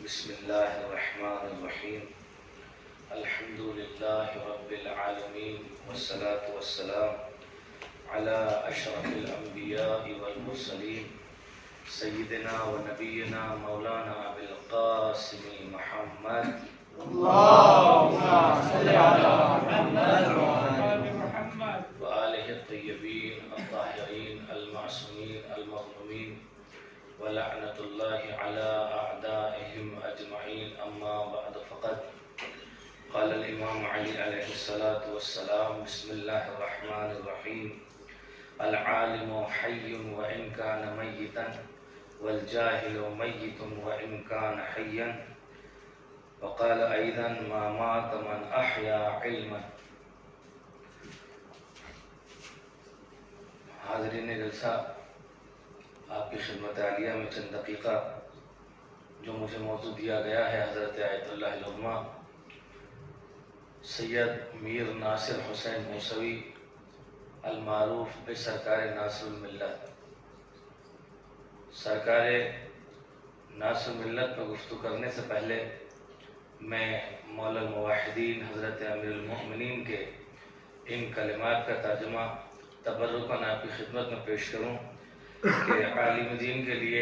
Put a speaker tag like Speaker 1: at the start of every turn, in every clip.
Speaker 1: بسم الله الرحمن الرحيم. الحمد لله رب العالمين والصلاة والسلام على أشرف الأنبياء والمرسلين سيدنا ونبينا مولانا أبي القاسم محمد
Speaker 2: اللهم صل على محمد وعلى محمد
Speaker 1: وآله الطيبين الطاهرين المعصومين المظلومين ولعنة الله على أعدائهم أجمعين. أما بعد فقد قال الإمام علي عليه الصلاة والسلام: بسم الله الرحمن الرحيم. العالم حي وإن كان ميتا والجاهل ميت وإن كان حيا. وقال أيضا: ما مات من أحيا علما. حاضرین جلسہ، آپ کی خدمت عالیہ میں چند دقیقہ جو مجھے موضوع دیا گیا ہے، حضرت آیت اللہ العظمیٰ سید میر ناصر حسین موسوی المعروف بسرکار ناصر الملت. سرکار ناصر الملت پر گفتگو کرنے سے پہلے میں مولا الموحدین حضرت امیر المؤمنین کے ان کلمات کا ترجمہ تبرکاً آپ کی خدمت میں پیش کروں کہ عالم دین کے لیے،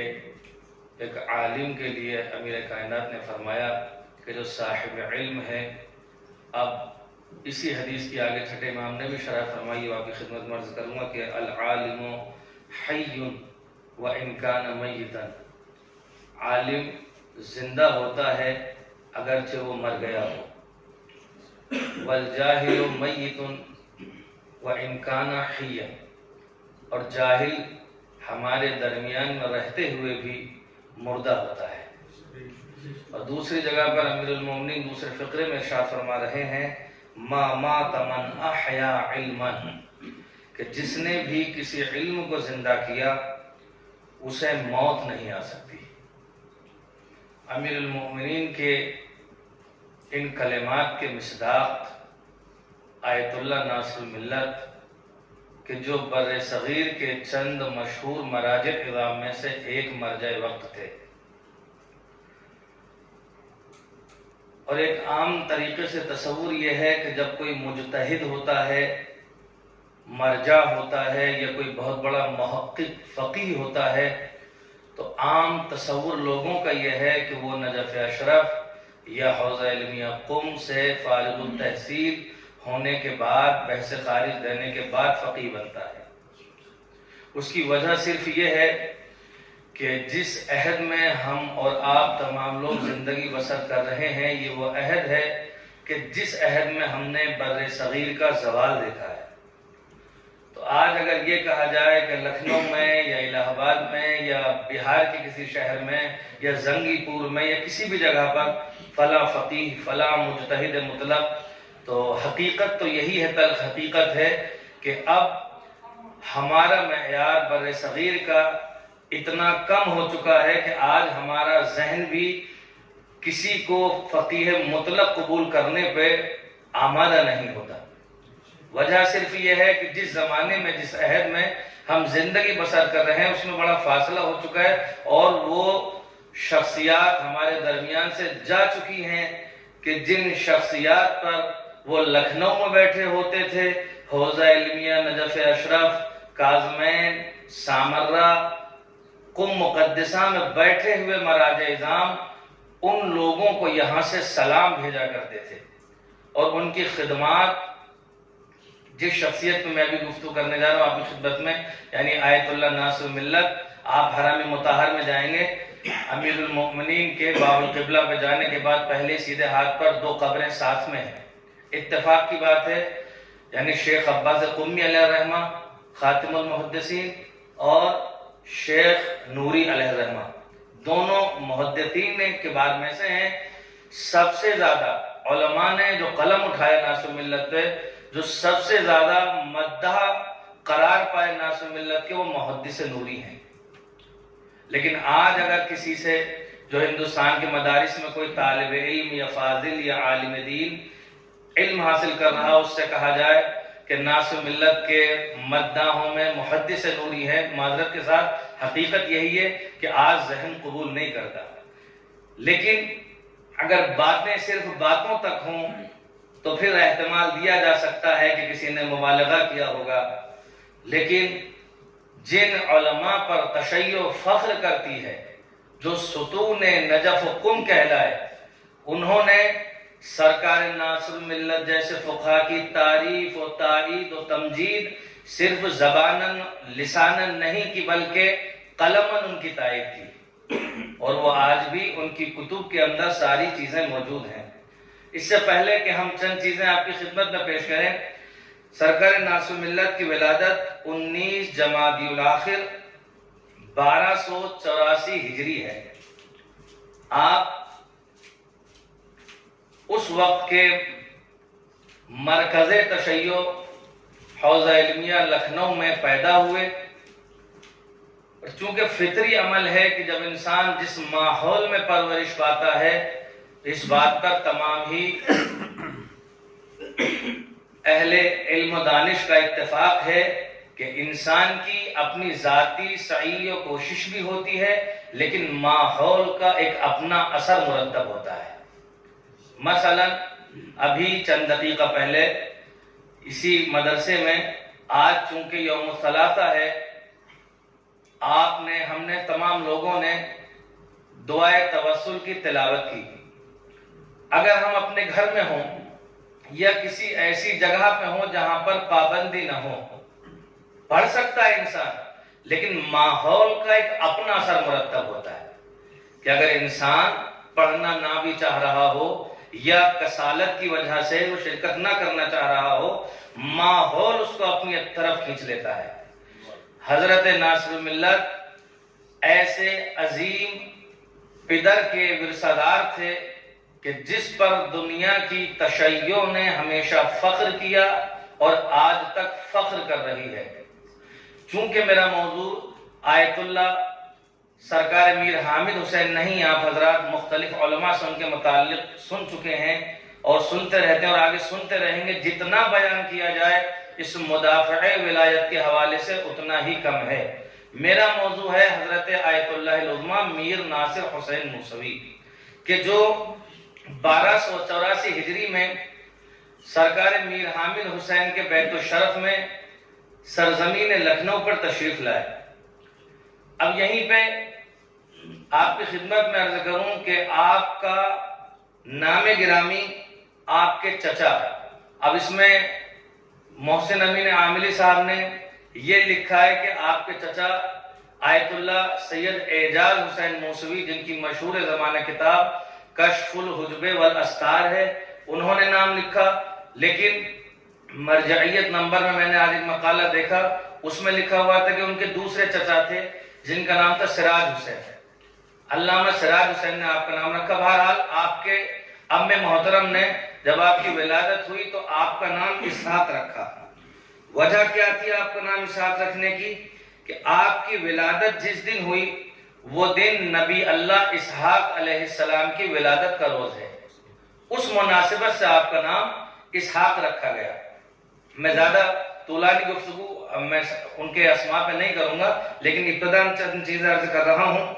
Speaker 1: ایک عالم کے لیے امیر کائنات نے فرمایا کہ جو صاحب علم ہے. اب اسی حدیث کی آگے چھٹے امام نے بھی شرح فرمائی، آپ کی خدمت میں عرض کروں گا کہ العالم حی وان کان میتا. عالم زندہ ہوتا ہے اگرچہ وہ مر گیا ہو. والجاہل میت وان کان حیا. اور جاہل ہمارے درمیان میں رہتے ہوئے بھی مردہ ہوتا ہے. اور دوسری جگہ پر امیر المومنین دوسرے فقرے میں ارشاد فرما رہے ہیں: ما مات من احیا علما. کہ جس نے بھی کسی علم کو زندہ کیا اسے موت نہیں آ سکتی. امیر المومنین کے ان کلمات کے مصداق آیت اللہ ناصر الملت کہ جو بر صغیر کے چند مشہور مراجع عظام میں سے ایک مرجع وقت تھے. اور ایک عام طریقے سے تصور یہ ہے کہ جب کوئی مجتہد ہوتا ہے، مرجع ہوتا ہے، یا کوئی بہت بڑا محقق فقیہ ہوتا ہے، تو عام تصور لوگوں کا یہ ہے کہ وہ نجف اشرف یا حوزہ علمیہ قم سے فارغ التحصیل ہونے کے بعد، بحث خارج دینے کے بعد فقیہ بنتا ہے. اس کی وجہ صرف یہ ہے کہ جس عہد میں ہم اور آپ تمام لوگ زندگی بسر کر رہے ہیں، یہ وہ عہد ہے کہ جس عہد میں ہم نے بر صغیر کا زوال دیکھا ہے. تو آج اگر یہ کہا جائے کہ لکھنؤ میں یا الہ آباد میں یا بہار کے کسی شہر میں یا زنگی پور میں یا کسی بھی جگہ پر فلاں فقیہ، فلاں مجتہد مطلق، تو حقیقت تو یہی ہے، تلخ حقیقت ہے کہ اب ہمارا معیار بر صغیر کا اتنا کم ہو چکا ہے کہ آج ہمارا ذہن بھی کسی کو فقیہ مطلق قبول کرنے پہ آمادہ نہیں ہوتا. وجہ صرف یہ ہے کہ جس زمانے میں، جس عہد میں ہم زندگی بسر کر رہے ہیں، اس میں بڑا فاصلہ ہو چکا ہے، اور وہ شخصیات ہمارے درمیان سے جا چکی ہیں کہ جن شخصیات پر وہ لکھنؤ میں بیٹھے ہوتے تھے، حوزہ علمیہ، نجف اشرف، کاظمین، سامرہ، قم مقدسہ میں بیٹھے ہوئے مراجع اعظام ان لوگوں کو یہاں سے سلام بھیجا کرتے تھے. اور ان کی خدمات، جس شخصیت میں میں بھی گفتگو کرنے جا رہا ہوں آپ کی خدمت میں، یعنی آیت اللہ ناصر الملت، آپ حرم مطہر میں جائیں گے، امیر المؤمنین کے باب القبلہ پہ جانے کے بعد پہلے سیدھے ہاتھ پر دو قبریں ساتھ میں ہیں. اتفاق کی بات ہے، یعنی شیخ عباس قمی علیہ الرحمہ خاتم المحدثین اور شیخ نوری علیہ الرحمہ دونوں محدثین کے بعد میں سے ہیں. سب سے زیادہ علماء نے جو قلم اٹھایا ناصر ملت پہ، جو سب سے زیادہ مدح قرار پائے ناصر ملت کے، وہ محدث نوری ہیں. لیکن آج اگر کسی سے جو ہندوستان کے مدارس میں کوئی طالب علم یا فاضل یا عالم دین علم حاصل کر رہا، اس سے کہا جائے کہ ناصر ملت کے مداحوں میں محدث نوری ہے، معذرت کے ساتھ حقیقت یہی ہے کہ آج ذہن قبول نہیں کرتا. لیکن اگر باتیں صرف باتوں تک ہوں تو پھر احتمال دیا جا سکتا ہے کہ کسی نے مبالغہ کیا ہوگا، لیکن جن علماء پر تشیع و فخر کرتی ہے، جو ستون نجف و قم کہلائے، انہوں نے سرکار ناصر ملت جیسے فقہا کی تعریف و تائید و تمجید صرف زباناً لساناً نہیں کی بلکہ قلماً ان کی تائید کی، اور وہ آج بھی ان کی کتب کے اندر ساری چیزیں موجود ہیں۔ اس سے پہلے کہ ہم چند چیزیں آپ کی خدمت میں پیش کریں، سرکار ناصر ملت کی ولادت 19 جمادی الاخر 1284 ہجری ہے۔ آپ اس وقت کے مرکز تشیع حوزہ علمیہ لکھنؤ میں پیدا ہوئے، چونکہ فطری عمل ہے کہ جب انسان جس ماحول میں پرورش پاتا ہے، اس بات پر تمام ہی اہل علم و دانش کا اتفاق ہے کہ انسان کی اپنی ذاتی سعی و کوشش بھی ہوتی ہے، لیکن ماحول کا ایک اپنا اثر مرتب ہوتا ہے۔ مثلا ابھی چند دقیقہ پہلے اسی مدرسے میں آج چونکہ یوم الثلاثہ ہے، ہم نے تمام لوگوں نے دعائے توسل کی تلاوت کی۔ اگر ہم اپنے گھر میں ہوں یا کسی ایسی جگہ پہ ہوں جہاں پر پابندی نہ ہو، پڑھ سکتا ہے انسان، لیکن ماحول کا ایک اپنا اثر مرتب ہوتا ہے کہ اگر انسان پڑھنا نہ بھی چاہ رہا ہو یا کسالت کی وجہ سے وہ شرکت نہ کرنا چاہ رہا ہو، ماحول اس کو اپنی طرف کھینچ لیتا ہے۔ حضرت ناصر ملت ایسے عظیم پدر کے ورثہ دار تھے کہ جس پر دنیا کی تشیع نے ہمیشہ فخر کیا اور آج تک فخر کر رہی ہے۔ چونکہ میرا موضوع آیت اللہ سرکار میر حامد حسین نہیں، آپ حضرات مختلف علماء سے ان کے متعلق سن چکے ہیں اور سنتے رہتے ہیں اور آگے سنتے رہیں گے۔ جتنا بیان کیا جائے اس مدافع ولایت کے حوالے سے اتنا ہی کم ہے۔ میرا موضوع ہے حضرت آیت اللہ العظمیٰ میر ناصر حسین موسوی، کہ جو 1284 ہجری میں سرکار میر حامد حسین کے بیت الشرف میں سرزمین لکھنؤ پر تشریف لائے۔ اب یہیں پہ آپ کی خدمت میں عرض کروں کہ آپ کا نام گرامی آپ کے چچا، اب اس میں محسن امین عاملی صاحب نے یہ لکھا ہے کہ آپ کے چچا آیت اللہ سید اعجاز حسین موسوی، جن کی مشہور زمانہ کتاب کشف الحجب والاستار ہے، انہوں نے نام لکھا، لیکن مرجعیت نمبر میں نے آج ایک مقالہ دیکھا، اس میں لکھا ہوا تھا کہ ان کے دوسرے چچا تھے جن کا نام تھا سراج حسین، علامہ سراج حسین نے آپ کا نام رکھا۔ بہرحال آپ کے ام محترم نے جب آپ کی ولادت ہوئی تو آپ کا نام اسحاق رکھا۔ وجہ کیا تھی آپ کا نام اسحاق رکھنے کی؟ کہ آپ کی ولادت جس دن ہوئی وہ دن نبی اللہ اسحاق علیہ السلام کی ولادت کا روز ہے، اس مناسبت سے آپ کا نام اسحاق رکھا گیا۔ میں زیادہ طولانی گفتگو میں ان کے اسماء پہ نہیں کروں گا، لیکن ابتداً چند چیزیں عرض کر رہا ہوں۔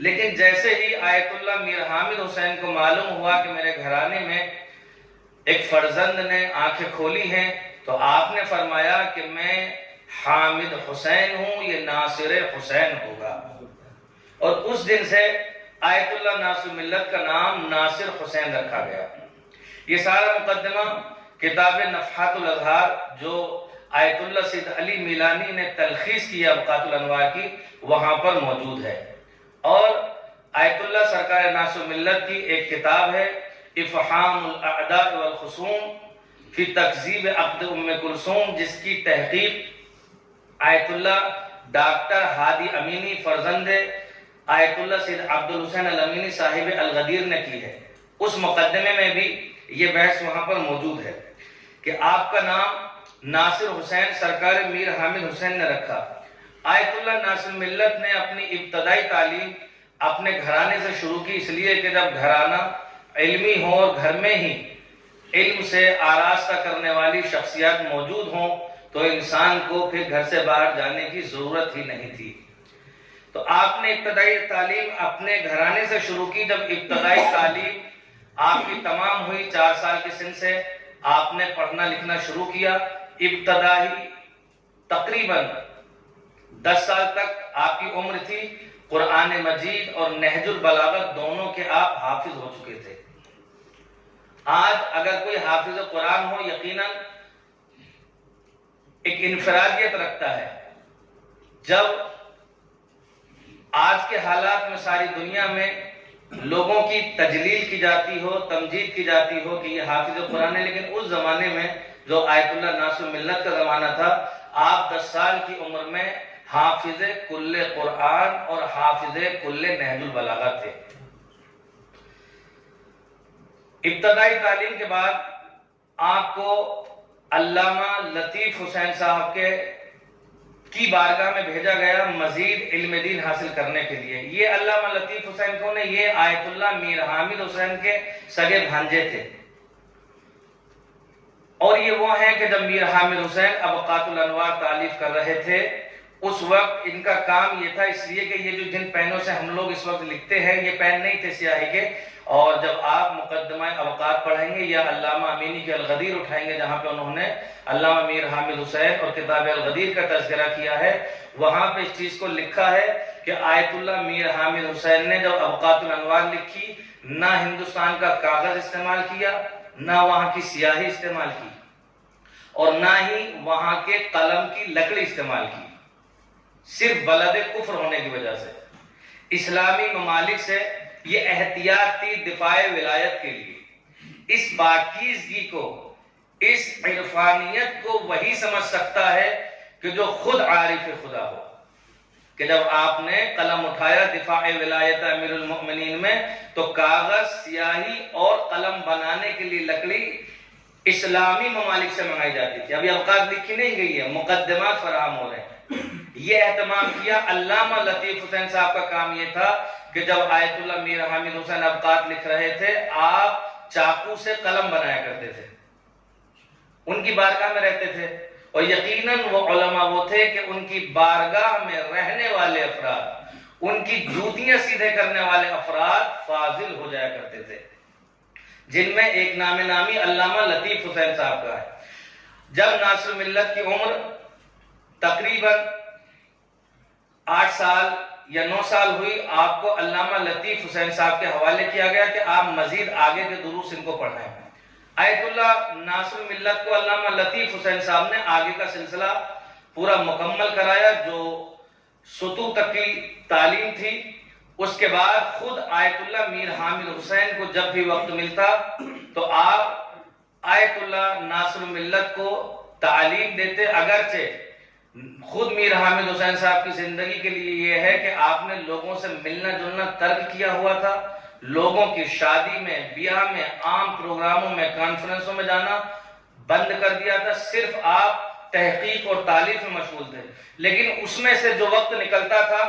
Speaker 1: لیکن جیسے ہی آیت اللہ میر حامد حسین کو معلوم ہوا کہ میرے گھرانے میں ایک فرزند نے آنکھیں کھولی ہیں، تو آپ نے فرمایا کہ میں حامد حسین ہوں، یہ ناصر حسین ہوگا، اور اس دن سے آیت اللہ ناصر ملت کا نام ناصر حسین رکھا گیا۔ یہ سارا مقدمہ کتاب نفحات الازہار جو آیت اللہ سید علی میلانی نے تلخیص کیا اوقات الانوار کی، وہاں پر موجود ہے۔ اور آیت اللہ سرکار ناصر ملت کی ایک کتاب ہے افحام الاعداء والخصوم فی تکذیب عقد ام کلثوم، جس کی تحقیق آیت اللہ ڈاکٹر ہادی امینی فرزند آیت اللہ سید عبد الحسین الامینی صاحب الغدیر نے کی ہے۔ اس مقدمے میں بھی یہ بحث وہاں پر موجود ہے کہ آپ کا نام ناصر حسین سرکار میر حامد حسین نے رکھا۔ آیت اللہ ناصر ملت نے اپنی ابتدائی تعلیم اپنے گھرانے سے شروع کی، اس لیے کہ جب گھرانہ علمی ہو اور گھر میں ہی علم سے آراستہ کرنے والی شخصیات موجود ہوں تو انسان کو پھر گھر سے باہر جانے کی ضرورت ہی نہیں تھی۔ تو آپ نے ابتدائی تعلیم اپنے گھرانے سے شروع کی. جب ابتدائی تعلیم آپ کی تمام ہوئی 4 سال کی سن سے آپ نے پڑھنا لکھنا شروع کیا. ابتدائی تقریباً 10 سال تک آپ کی عمر تھی. قرآن مجید اور نہج البلاغت دونوں کے آپ حافظ ہو چکے تھے. آج اگر کوئی حافظ قرآن ہو یقیناً ایک انفرادیت رکھتا ہے. جب آج کے حالات میں ساری دنیا میں لوگوں کی تجلیل کی جاتی ہو، تمجید کی جاتی ہو کہ یہ حافظ قرآن ہے، لیکن اس زمانے میں جو آیت اللہ ناصر ملت کا زمانہ تھا، آپ 10 سال کی عمر میں حافظ کل قرآن اور حافظ کل نہج البلاغہ تھے. ابتدائی تعلیم کے بعد آپ کو علامہ لطیف حسین صاحب کی بارگاہ میں بھیجا گیا مزید علم دین حاصل کرنے کے لیے. یہ علامہ لطیف حسین کون ہے؟ یہ آیت اللہ میر حامد حسین کے سگے بھانجے تھے. اور یہ وہ ہیں کہ جب میر حامد حسین ابقات الانوار تالیف کر رہے تھے اس وقت ان کا کام یہ تھا، اس لیے کہ یہ جو جن پینوں سے ہم لوگ اس وقت لکھتے ہیں یہ پین نہیں تھے سیاہی کے. اور جب آپ مقدمہ ابقات پڑھیں گے یا علامہ امینی کے الغدیر اٹھائیں گے جہاں پہ انہوں نے علامہ میر حامد حسین اور کتاب الغدیر کا تذکرہ کیا ہے، وہاں پہ اس چیز کو لکھا ہے کہ آیت اللہ میر حامد حسین نے جب ابقات الانوار لکھی نہ ہندوستان کا کاغذ استعمال کیا، نہ وہاں کی سیاہی استعمال کی، اور نہ ہی وہاں کے قلم کی لکڑی استعمال کی. صرف بلد کفر ہونے کی وجہ سے اسلامی ممالک سے یہ احتیاط تھی دفاع ولایت کے لیے. اس پاکیزگی کو، اس عرفانیت کو وہی سمجھ سکتا ہے کہ جو خود عارف خدا ہو، کہ جب آپ نے قلم اٹھایا دفاع ولایت امیر المؤمنین میں تو کاغذ، سیاہی اور قلم بنانے کے لیے لکڑی اسلامی ممالک سے منگائی جاتی تھی. ابھی اوقات لکھی نہیں گئی ہے، مقدمات فراہم ہو رہے ہیں. یہ اہتمام کیا. علامہ لطیف حسین صاحب کا کام یہ تھا کہ جب آیت اللہ میر حامد حسین ابقات لکھ رہے تھے آپ چاقو سے قلم بنایا کرتے تھے، ان کی بارگاہ میں رہتے تھے. اور یقیناً وہ علماء وہ تھے کہ ان کی بارگاہ میں رہنے والے افراد، ان کی جوتیاں سیدھے کرنے والے افراد فاضل ہو جایا کرتے تھے، جن میں ایک نام نامی علامہ لطیف حسین صاحب کا ہے. جب ناصر ملت کی عمر تقریباً 8 سال یا 9 سال ہوئی، آپ کو علامہ لطیف حسین صاحب کے حوالے کیا گیا کہ آپ مزید آگے کے دروس ان کو پڑھائیں. آیت اللہ ناصر ملت کو علامہ لطیف حسین صاحب نے آگے کا سلسلہ پورا مکمل کرایا. جو سطوح تک کی تعلیم تھی اس کے بعد خود آیت اللہ میر حامد حسین کو جب بھی وقت ملتا تو آپ آیت اللہ ناصر ملت کو تعلیم دیتے. اگرچہ خود میر حامد حسین صاحب کی زندگی کے لیے یہ ہے کہ آپ نے لوگوں سے ملنا جلنا ترک کیا ہوا تھا، لوگوں کی شادی میں، بیاہ میں، عام پروگراموں میں، کانفرنسوں میں جانا بند کر دیا تھا. صرف آپ تحقیق اور تالیف میں مشغول تھے. لیکن اس میں سے جو وقت نکلتا تھا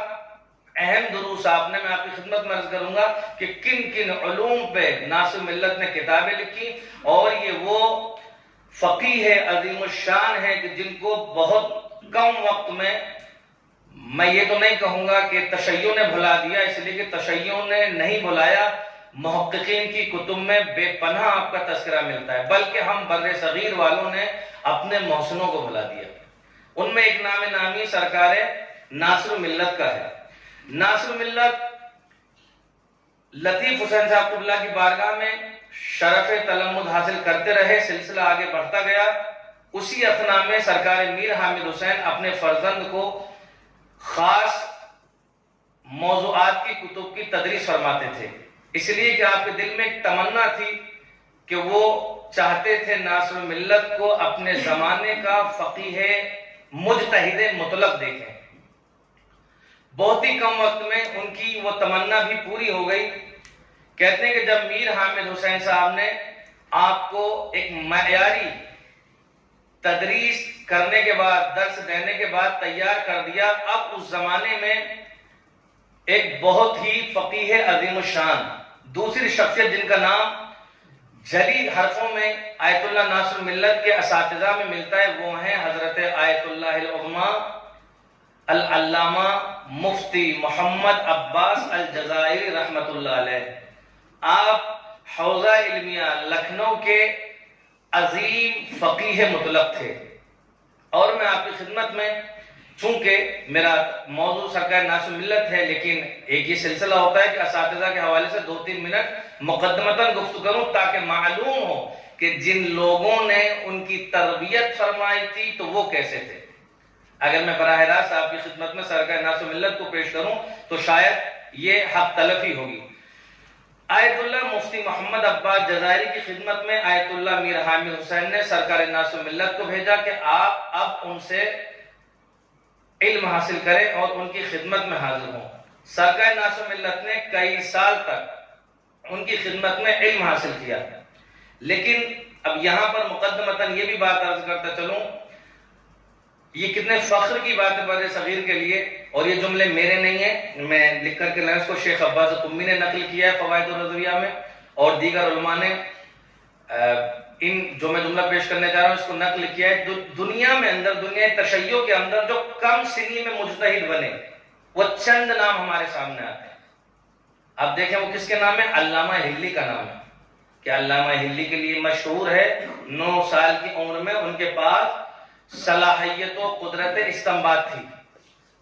Speaker 1: اہم دروس آپ نے، میں آپ کی خدمت میں عرض کروں گا کہ کن کن علوم پہ ناصر ملت نے کتابیں لکھی. اور یہ وہ فقیہ ہے، عظیم الشان ہے کہ جن کو بہت کم وقت میں یہ تو نہیں کہوں گا کہ تشیع نے بھلا دیا، اس لیے کہ تشیع نے نہیں بھلایا. محققین کی کتب میں بے پناہ آپ کا تذکرہ ملتا ہے، بلکہ ہم بر صغیر والوں نے اپنے محسنوں کو بھلا دیا. ان میں ایک نام نامی سرکار ناصر ملت کا ہے. ناصر ملت لطیف حسین صاحب اللہ کی بارگاہ میں شرف تلمذ حاصل کرتے رہے، سلسلہ آگے بڑھتا گیا. اسی اثنا میں سرکار میر حامد حسین اپنے فرزند کو خاص موضوعات کی کتب کی تدریس فرماتے تھے، اس لیے کہ آپ کے دل میں ایک تمنا تھی کہ وہ چاہتے تھے ناصر ملت کو اپنے زمانے کا فقیہ مجتہد مطلق دیکھیں. بہت ہی کم وقت میں ان کی وہ تمنا بھی پوری ہو گئی. کہتے ہیں کہ جب میر حامد حسین صاحب نے آپ کو ایک معیاری تدریس کرنے کے بعد، درس دینے کے بعد تیار کر دیا، اب اس زمانے میں ایک بہت ہی فقیہ عظیم الشان دوسری شخصیت جن کا نام جلی حرفوں میں آیت اللہ ناصر ملت کے اساتذہ میں ملتا ہے وہ ہیں حضرت آیت اللہ العظمیٰ العلامہ مفتی محمد عباس الجزائری رحمۃ اللہ علیہ۔ آپ حوزہ علمیہ لکھنؤ کے عظیم فقیہ مطلق تھے، اور میں آپ کی خدمت میں، چونکہ میرا موضوع سرکار ناصر ملت ہے، لیکن ایک یہ سلسلہ ہوتا ہے کہ اساتذہ کے حوالے سے 2-3 منٹ مقدمتاً گفتگو کروں تاکہ معلوم ہو کہ جن لوگوں نے ان کی تربیت فرمائی تھی تو وہ کیسے تھے۔ اگر میں براہ راست آپ کی خدمت میں سرکار ناصر ملت کو پیش کروں تو شاید یہ حق تلفی ہوگی۔ آیت اللہ مفتی محمد عباس جزائری کی خدمت میں آیت اللہ میر حامد حسین نے سرکار ناصر ملت کو بھیجا کہ آپ اب ان سے علم حاصل کریں اور ان کی خدمت میں حاضر ہوں۔ سرکار ناصر ملت نے کئی سال تک ان کی خدمت میں علم حاصل کیا، لیکن اب یہاں پر مقدمتاً یہ بھی بات عرض کرتا چلوں، یہ کتنے فخر کی بات ہے بر صغیر کے لیے، اور یہ جملے میرے نہیں ہیں، میں لکھ کر کے لائنس کو شیخ عباس قمی نے نقل کیا ہے فوائد الرضویہ میں، اور دیگر علماء نے جو میں جملہ پیش کرنے جا رہا ہوں اس کو نقل کیا ہے۔ دنیا میں اندر، دنیا تشیع کے اندر جو کم سنی میں مجتہد بنے وہ چند نام ہمارے سامنے آتے ہیں۔ اب دیکھیں وہ کس کے نام ہے؟ علامہ ہلی کا نام ہے، کہ علامہ ہلی کے لیے مشہور ہے 9 سال کی عمر میں ان کے پاس صلاحیت و قدرت استنباط تھی۔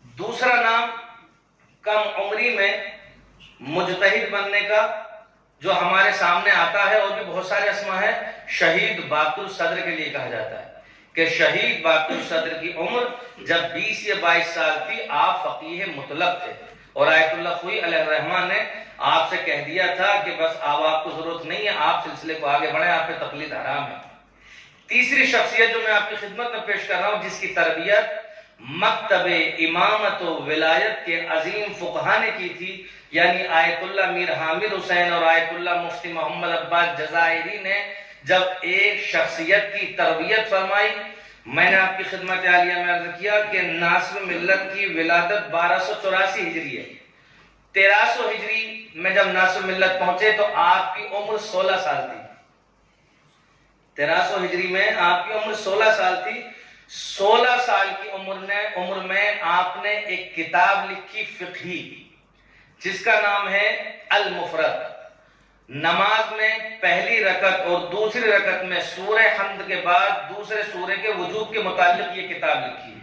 Speaker 1: دوسرا نام کم عمری میں مجتہد بننے کا جو ہمارے سامنے آتا ہے، اور بھی بہت سارے اسما ہے، شہید باقر الصدر کے لیے کہا جاتا ہے کہ شہید باقر الصدر کی عمر جب 20 یا 22 سال تھی آپ فقیہ مطلق تھے، اور آیت اللہ خوئی علیہ الرحمن نے آپ سے کہہ دیا تھا کہ بس اب آپ کو ضرورت نہیں ہے، آپ سلسلے کو آگے بڑھیں، آپ پہ تقلید حرام ہے۔ تیسری شخصیت جو میں آپ کی خدمت میں پیش کر رہا ہوں، جس کی تربیت مکتب امامت و ولایت کے عظیم فقہا نے کی تھی، یعنی آیت اللہ میر حامد حسین اور آیت اللہ مفتی محمد عباس جزائری نے جب ایک شخصیت کی تربیت فرمائی، میں نے آپ کی خدمت عالیہ میں عرض کیا کہ ناصر ملت کی ولادت 1284 ہجری ہے۔ 1300 ہجری میں جب ناصر ملت پہنچے تو آپ کی عمر 16 سال تھی۔ 1300 ہجری میں آپ کی عمر 16 سال تھی۔ 16 سال کی عمر میں آپ نے ایک کتاب لکھی فقہی، جس کا نام ہے المفرد۔ نماز میں پہلی رکعت اور دوسری رکعت میں سورہ حمد کے بعد دوسرے سورے کے وجوب کے متعلق یہ کتاب لکھی۔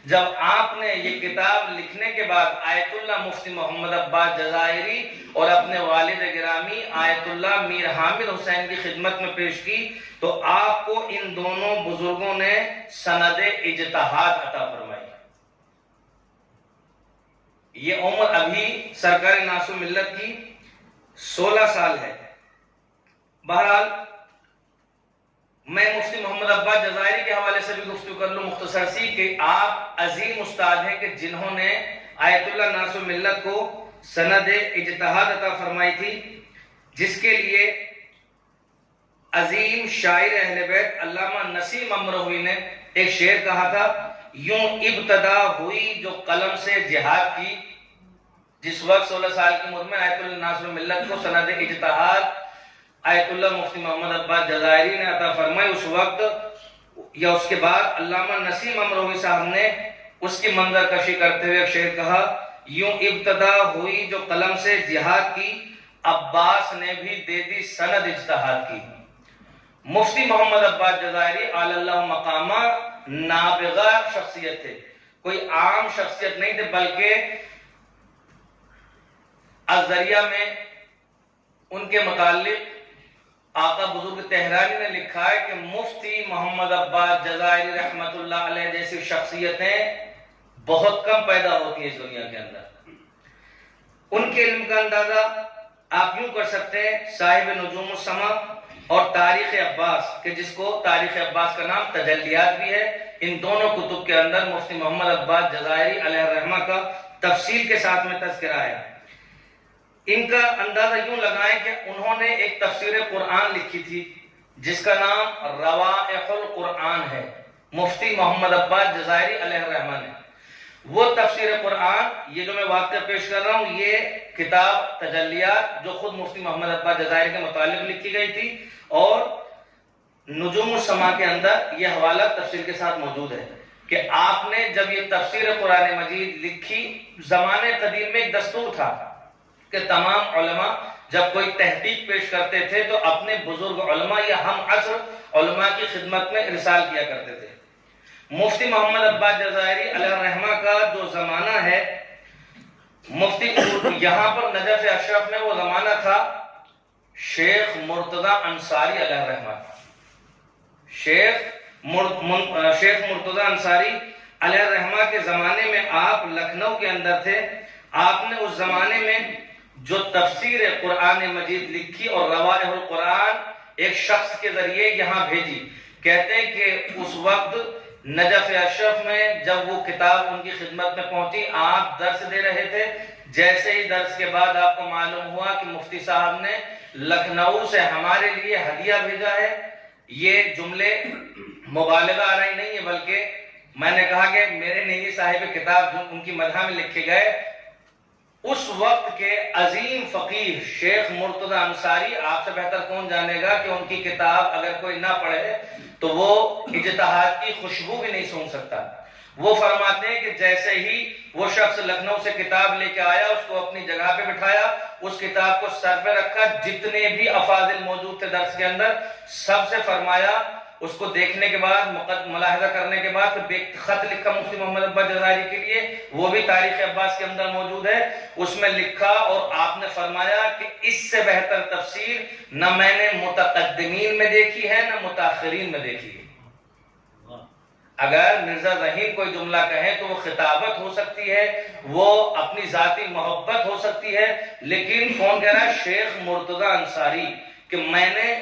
Speaker 1: جب آپ نے یہ کتاب لکھنے کے بعد آیت اللہ مفتی محمد عباس جزائری اور اپنے والد گرامی آیت اللہ میر حامد حسین کی خدمت میں پیش کی تو آپ کو ان دونوں بزرگوں نے سند اجتہاد عطا فرمائی۔ یہ عمر ابھی سرکار ناصر ملت کی 16 سال ہے۔ بہرحال میں مفتی محمد عباس جزائری کے حوالے سے بھی گفتگو کر لوں مختصر سی، کہ آپ عظیم استاد ہیں کہ جنہوں نے آیت اللہ ناصر ملت کو سند اجتہاد عطا فرمائی تھی، جس کے لیے عظیم شاعر اہل بیت علامہ نسیم امروی نے ایک شعر کہا تھا، یوں ابتدا ہوئی جو قلم سے جہاد کی۔ جس وقت 16 سال کی عمر میں آیت اللہ ناصر ملت کو سند اجتہاد آیت اللہ مفتی محمد عباس جزائری نے عطا فرمائی، اس وقت یا اس کے بعد علامہ نسیم امروی صاحب نے اس کی منظر کشی کرتے ہوئے ایک شعر کہا، یوں ابتدا ہوئی جو قلم سے جہاد کی، عباس نے بھی دے دی سند اجتہاد کی۔ مفتی محمد عباس جزائری علی اللہ مقامہ نابغہ شخصیت تھے، کوئی عام شخصیت نہیں تھے، بلکہ الذریعہ میں ان کے متعلق آقا بزرگ تہرانی نے لکھا ہے کہ مفتی محمد عباس جزائری رحمت اللہ علیہ جیسی شخصیتیں بہت کم پیدا ہوتی ہیں اس دنیا کے اندر۔ ان کے علم کا اندازہ آپ یوں کر سکتے ہیں، صاحب نجوم السما اور تاریخ عباس، کہ جس کو تاریخ عباس کا نام تجلیات بھی ہے، ان دونوں کتب کے اندر مفتی محمد عباس جزائری علیہ الرحمہ کا تفصیل کے ساتھ میں تذکرہ ہے۔ ان کا اندازہ یوں لگائیں کہ انہوں نے ایک تفسیر قرآن لکھی تھی جس کا نام روائح القرآن ہے، مفتی محمد عباس جزائری علیہ الرحمہ نے۔ وہ تفسیر قرآن، یہ جو میں واقعہ پیش کر رہا ہوں، یہ کتاب تجلیات جو خود مفتی محمد عباس جزائری کے متعلق لکھی گئی تھی، اور نجوم السما کے اندر یہ حوالہ تفسیر کے ساتھ موجود ہے کہ آپ نے جب یہ تفسیر قرآن مجید لکھی، زمانے قدیم میں ایک دستور تھا کہ تمام علماء جب کوئی تحقیق پیش کرتے تھے تو اپنے بزرگ علماء یا ہم عصر علماء کی خدمت میں ارسال کیا کرتے تھے۔ مفتی محمد عباس جزائری علیہ الرحمہ کا جو زمانہ ہے، مفتی یہاں پر نجف اشرف میں وہ زمانہ تھا شیخ مرتضی انصاری علیہ الرحمہ، شیخ مرتضی انصاری علیہ الرحمہ کے زمانے میں آپ لکھنؤ کے اندر تھے۔ آپ نے اس زمانے میں جو تفسیر قرآن مجید لکھی اور روائح القرآن ایک شخص کے ذریعے یہاں بھیجی۔ کہتے ہیں کہ اس وقت نجف اشرف میں جب وہ کتاب ان کی خدمت میں پہنچی، آپ درس دے رہے تھے۔ جیسے ہی درس کے بعد آپ کو معلوم ہوا کہ مفتی صاحب نے لکھنؤ سے ہمارے لیے ہدیہ بھیجا ہے، یہ جملے مبالغہ آرائی نہیں ہے، بلکہ میں نے کہا کہ میرے نہیں صاحب کتاب جو ان کی مدح میں لکھے گئے، اس وقت کے عظیم فقیہ شیخ مرتضی انصاری، آپ سے بہتر کون جانے گا کہ ان کی کتاب اگر کوئی نہ پڑھے تو وہ اجتہاد کی خوشبو بھی نہیں سونگھ سکتا۔ وہ فرماتے ہیں کہ جیسے ہی وہ شخص لکھنؤ سے کتاب لے کے آیا، اس کو اپنی جگہ پہ بٹھایا، اس کتاب کو سر پہ رکھا، جتنے بھی افاضل موجود تھے درس کے اندر سب سے فرمایا، اس کو دیکھنے کے بعد ملاحظہ کرنے کے بعد پھر خط لکھا مفتی محمد عباس جزائری کے لیے، وہ بھی تاریخ عباس کے اندر موجود ہے، اس میں لکھا اور آپ نے فرمایا کہ اس سے بہتر تفسیر نہ میں نے متقدمین میں دیکھی ہے نہ متاخرین میں دیکھی ہے۔ اگر مرزا ظہیر کوئی جملہ کہیں تو وہ خطابت ہو سکتی ہے، وہ اپنی ذاتی محبت ہو سکتی ہے، لیکن کون کہہ رہا ہے؟ شیخ مرتضی انصاری کہ میں نے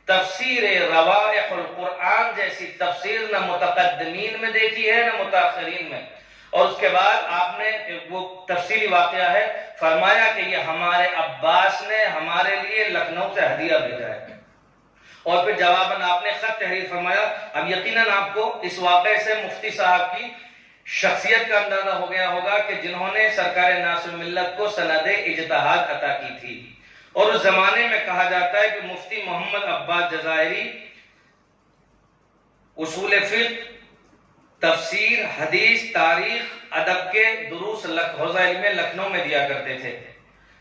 Speaker 1: تفسیر روائح القرآن جیسی تفسیر نہ متقدمین میں دیکھی ہے نہ متاخرین میں۔ اور اس کے بعد آپ نے وہ تفصیلی واقعہ ہے، فرمایا کہ یہ ہمارے عباس نے ہمارے لیے لکھنؤ سے ہدیہ بھیجا ہے، اور پھر جواباً آپ نے خط تحریر فرمایا۔ اب یقیناً آپ کو اس واقعے سے مفتی صاحب کی شخصیت کا اندازہ ہو گیا ہوگا کہ جنہوں نے سرکار ناصر ملت کو سند اجتہاد عطا کی تھی، اور اس زمانے میں کہا جاتا ہے کہ مفتی محمد عباس جزائری اصول فقہ، تفسیر، حدیث، تاریخ، ادب کے دروس حوزہ علم لکھنؤ میں دیا کرتے تھے۔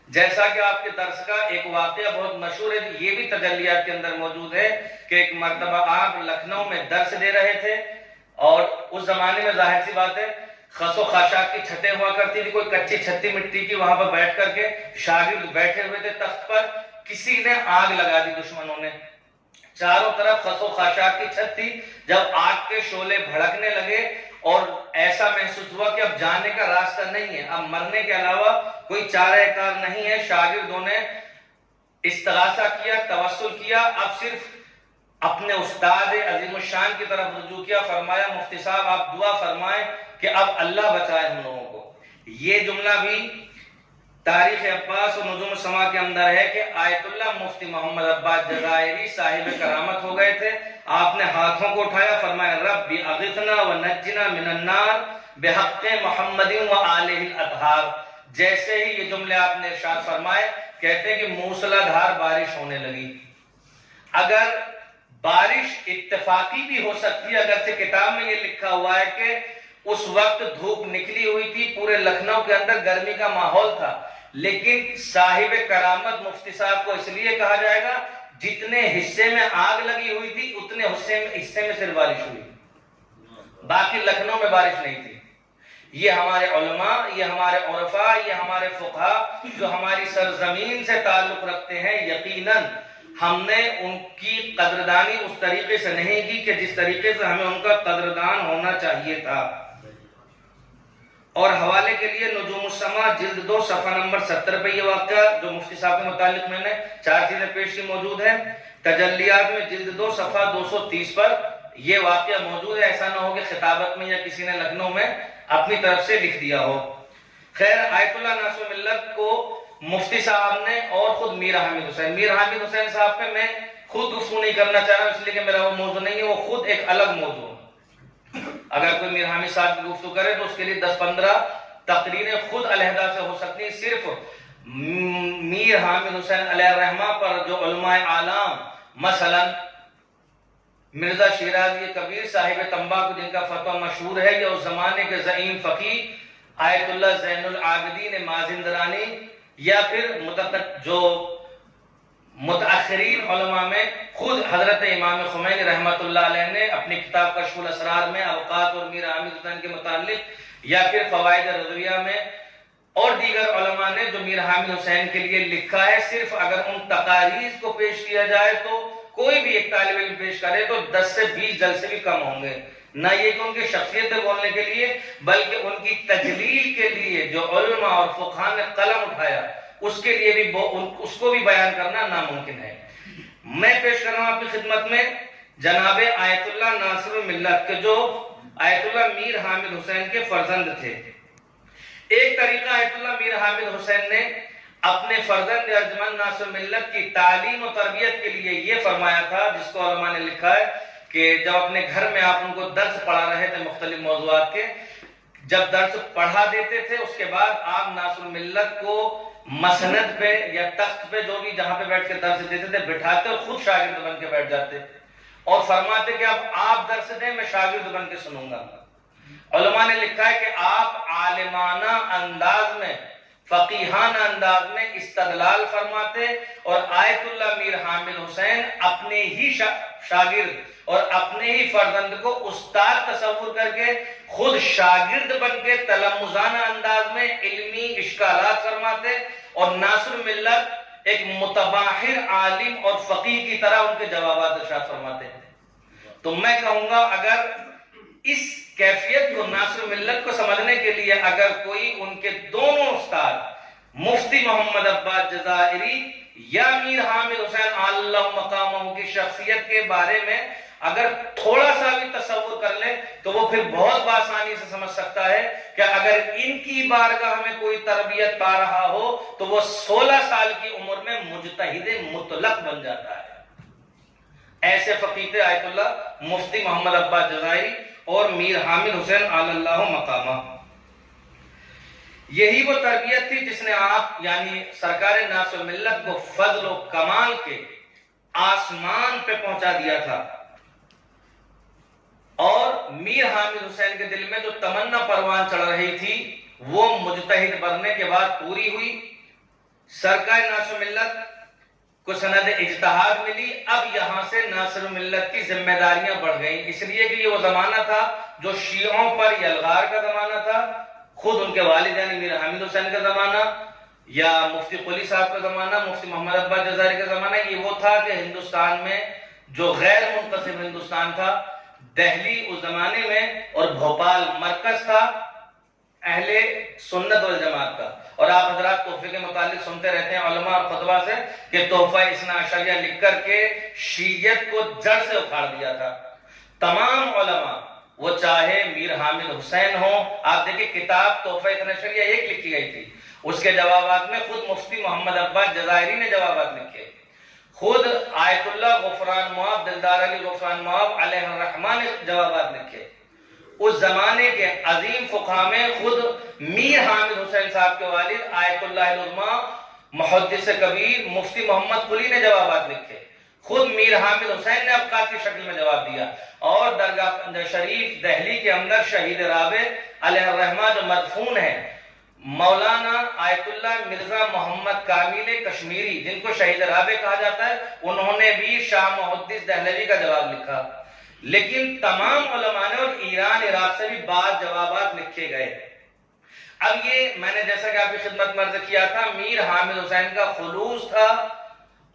Speaker 1: جیسا کہ آپ کے درس کا ایک واقعہ بہت مشہور ہے، یہ بھی تجلیات کے اندر موجود ہے کہ ایک مرتبہ آپ لکھنؤ میں درس دے رہے تھے، اور اس زمانے میں ظاہر سی بات ہے خس و خاشاک کی چھتیں ہوا کرتی تھی، کوئی کچی چھتی مٹی کی، وہاں پر بیٹھ کر کے شاگرد بیٹھے ہوئے تھے تخت پر، کسی نے آگ لگا دی، دشمنوں نے، چاروں طرف خس و خاشاک کی چھت تھی۔ جب آگ کے شعلے بھڑکنے لگے اور ایسا محسوس ہوا کہ اب جانے کا راستہ نہیں ہے، اب مرنے کے علاوہ کوئی چارہ کار نہیں ہے، شاگردوں نے استغاثہ کیا، توسل کیا، اب صرف اپنے استاد عظیم الشان کی طرف رجوع کیا، فرمایا مفتی صاحب آپ دعا فرمائیں کہ اب اللہ بچائے ہم لوگوں کو۔ یہ جملہ بھی تاریخ عباس اور نجوم السما کے اندر ہے کہ آیت اللہ مفتی محمد عباس جزائری صاحب کرامت ہو گئے تھے، آپ نے ہاتھوں کو اٹھایا، فرمایا رب اغثنا ونجنا من النار بحق محمد وآلہ الاطہار۔ جیسے ہی یہ جملے آپ نے ارشاد فرمائے، کہتے ہیں کہ موسلا دھار بارش ہونے لگی۔ اگر بارش اتفاقی بھی ہو سکتی ہے، اگرچہ کتاب میں یہ لکھا ہوا ہے کہ اس وقت دھوپ نکلی ہوئی تھی، پورے لکھنؤ کے اندر گرمی کا ماحول تھا، لیکن صاحب کرامت مفتی صاحب کو اس لیے کہا جائے گا جتنے حصے میں آگ لگی ہوئی تھی اتنے حصے میں صرف بارش ہوئی، باقی لکھنؤ میں بارش نہیں تھی۔ یہ ہمارے علماء، یہ ہمارے عرفاء، یہ ہمارے فقہاء جو ہماری سرزمین سے تعلق رکھتے ہیں، یقیناً ہم نے ان کی قدردانی اس طریقے سے نہیں کی کہ جس طریقے سے ہمیں ان کا قدردان ہونا چاہیے تھا۔ اور حوالے کے لیے نجوم السما جلد 2 صفحہ نمبر 70 پہ یہ واقعہ جو مفتی صاحب کے متعلق میں نے 4 چیزیں پیش کی موجود ہیں۔ تجلیات میں جلد 2 صفحہ 230 پر یہ واقعہ موجود ہے، ایسا نہ ہو کہ خطابت میں یا کسی نے لکھنؤ میں اپنی طرف سے لکھ دیا ہو۔ خیر، آیت اللہ ناصر ملت کو مفتی صاحب نے اور خود میر حامد حسین صاحب پہ میں خود گفتگو نہیں کرنا چاہ رہا ہوں، اس لیے کہ میرا وہ موضوع نہیں ہے، وہ خود ایک الگ موضوع ہے۔ اگر کوئی میر حامد صاحب کی گفتگو کرے تو اس کے لیے 10-15 تقریریں خود علیحدہ سے ہو سکتی ہیں۔ صرف میر حامد حسین علیہ الرحمہ پر جو علماء اعلام مثلا مرزا شیرازی کبیر صاحب تنباکو جن کا فتویٰ مشہور ہے، یا اس زمانے کے زعیم فقیہ آیت اللہ زین العابدین مازندرانی، یا پھر جو متاخرین علماء میں خود حضرت امام خمینی رحمۃ اللہ علیہ نے اپنی کتاب کشف الاسرار میں اوقات اور میر حامد حسین کے متعلق، یا پھر فوائد رضویہ میں، اور دیگر علماء نے جو میر حامد حسین کے لیے لکھا ہے، صرف اگر ان تقاریض کو پیش کیا جائے تو کوئی بھی ایک طالب علم پیش کرے تو 10 سے 20 جلد سے بھی کم ہوں گے. نہ یہ کہ ان کی شخصیت پہ بولنے کے لیے، بلکہ ان کی تجلیل کے لیے جو علماء اور فقہاء نے قلم اٹھایا اس کے لیے بھی اس کو بھی بیان کرنا ناممکن ہے. میں پیش کر رہا ہوں آپ کی خدمت میں جناب آیت اللہ ناصر الملت کے جو آیت اللہ میر حامد حسین کے فرزند تھے. ایک طریقہ آیت اللہ میر حامد حسین نے اپنے فرزند ارجمند ناصر الملت کی تعلیم و تربیت کے لیے یہ فرمایا تھا، جس کو علماء نے لکھا ہے کہ جب اپنے گھر میں آپ ان کو درس پڑھا رہے تھے مختلف موضوعات کے، جب درس پڑھا دیتے تھے اس کے بعد آپ ناصر الملت کو مسند پہ یا تخت پہ، جو بھی جہاں پہ بیٹھ کے درس دیتے تھے، بٹھاتے اور خود شاگرد بن کے بیٹھ جاتے اور فرماتے کہ اب آپ درس دیں، میں شاگرد بن کے سنوں گا. علماء نے لکھا ہے کہ آپ عالمانہ انداز میں، فقیہانہ انداز میں استدلال فرماتے، اور آیت اللہ میر حامد حسین اپنے ہی شاگرد اور اپنے ہی فرزند کو استاد تصور کر کے خود شاگرد بن کے تلمذانہ انداز میں علمی اشکالات فرماتے، اور ناصر الملت ایک متباحر عالم اور فقیہ کی طرح ان کے جوابات ارشاد فرماتے ہیں. تو میں کہوں گا اگر اس کیفیت کو ناصر ملت کو سمجھنے کے لیے اگر کوئی ان کے دونوں استاد مفتی محمد عباس جزائری یا میر حامد حسین اللہ مقامہ کی شخصیت کے بارے میں اگر تھوڑا سا بھی تصور کر لے تو وہ پھر بہت بآسانی سے سمجھ سکتا ہے کہ اگر ان کی بارگاہ میں کوئی تربیت پا رہا ہو تو وہ 16 سال کی عمر میں مجتہد مطلق بن جاتا ہے. ایسے فقیہ تھے آیت اللہ مفتی محمد عباس جزائری اور میر حامد حسین اللہ مقامہ. یہی وہ تربیت تھی جس نے آپ یعنی سرکار ناصر ملت کو فضل و کمال کے آسمان پہ پہنچا دیا تھا، اور میر حامد حسین کے دل میں جو تمنا پروان چڑھ رہی تھی وہ مجتہد بننے کے بعد پوری ہوئی. سرکار ناصر ملت کو سند اجتہاد ملی. اب یہاں سے ناصر ملت کی ذمہ داریاں بڑھ گئیں، اس لیے کہ یہ وہ زمانہ تھا جو شیعوں پر یلغار کا زمانہ تھا، خود ان کے والد یعنی میر حامد حسین کا زمانہ، یا مفتی قلی صاحب کا زمانہ، مفتی محمد عباس جزائری کا زمانہ. یہ وہ تھا کہ ہندوستان میں جو غیر منقسم ہندوستان تھا، دہلی اس زمانے میں اور بھوپال مرکز تھا اہل سنت والجماعت کا. اور آپ حضرات تحفے کے متعلق سنتے رہتے ہیں علماء اور خطبہ سے کہ تحفہ اثنا عشریہ لکھ کر کے شیعیت کو جڑ سے اکھاڑ دیا تھا. تمام علماء وہ چاہے میر حامد حسین ہوں، آپ دیکھیں کتاب تحفہ اثنا عشریہ ایک لکھی گئی تھی، اس کے جوابات میں خود مفتی محمد عباس جزائری نے جوابات لکھے، خود آیت اللہ غفران معاف دلدار علی غفران معاف علیہ الرحمن نے جوابات لکھے. اس زمانے کے عظیم فقہاء میں خود میر حامد حسین صاحب کے والد آیت اللہ العظمیٰ محدث کبیر مفتی محمد قلی نے جوابات لکھے. خود میر حامد حسین نے ابقات کی شکل میں جواب دیا. اور درگاہ شریف دہلی کے اندر شہید رابع علیہ الرحمہ جو مدفون ہے، مولانا آیت اللہ مرزا محمد کامل کشمیری جن کو شہید رابع کہا جاتا ہے، انہوں نے بھی شاہ محدث دہلوی کا جواب لکھا. لیکن تمام علماء نے اور ایران عراق سے بھی بعض جوابات لکھے گئے. اب یہ میں نے جیسا کہ آپ کی خدمت میں عرض کیا تھا، میر حامد حسین کا خلوص تھا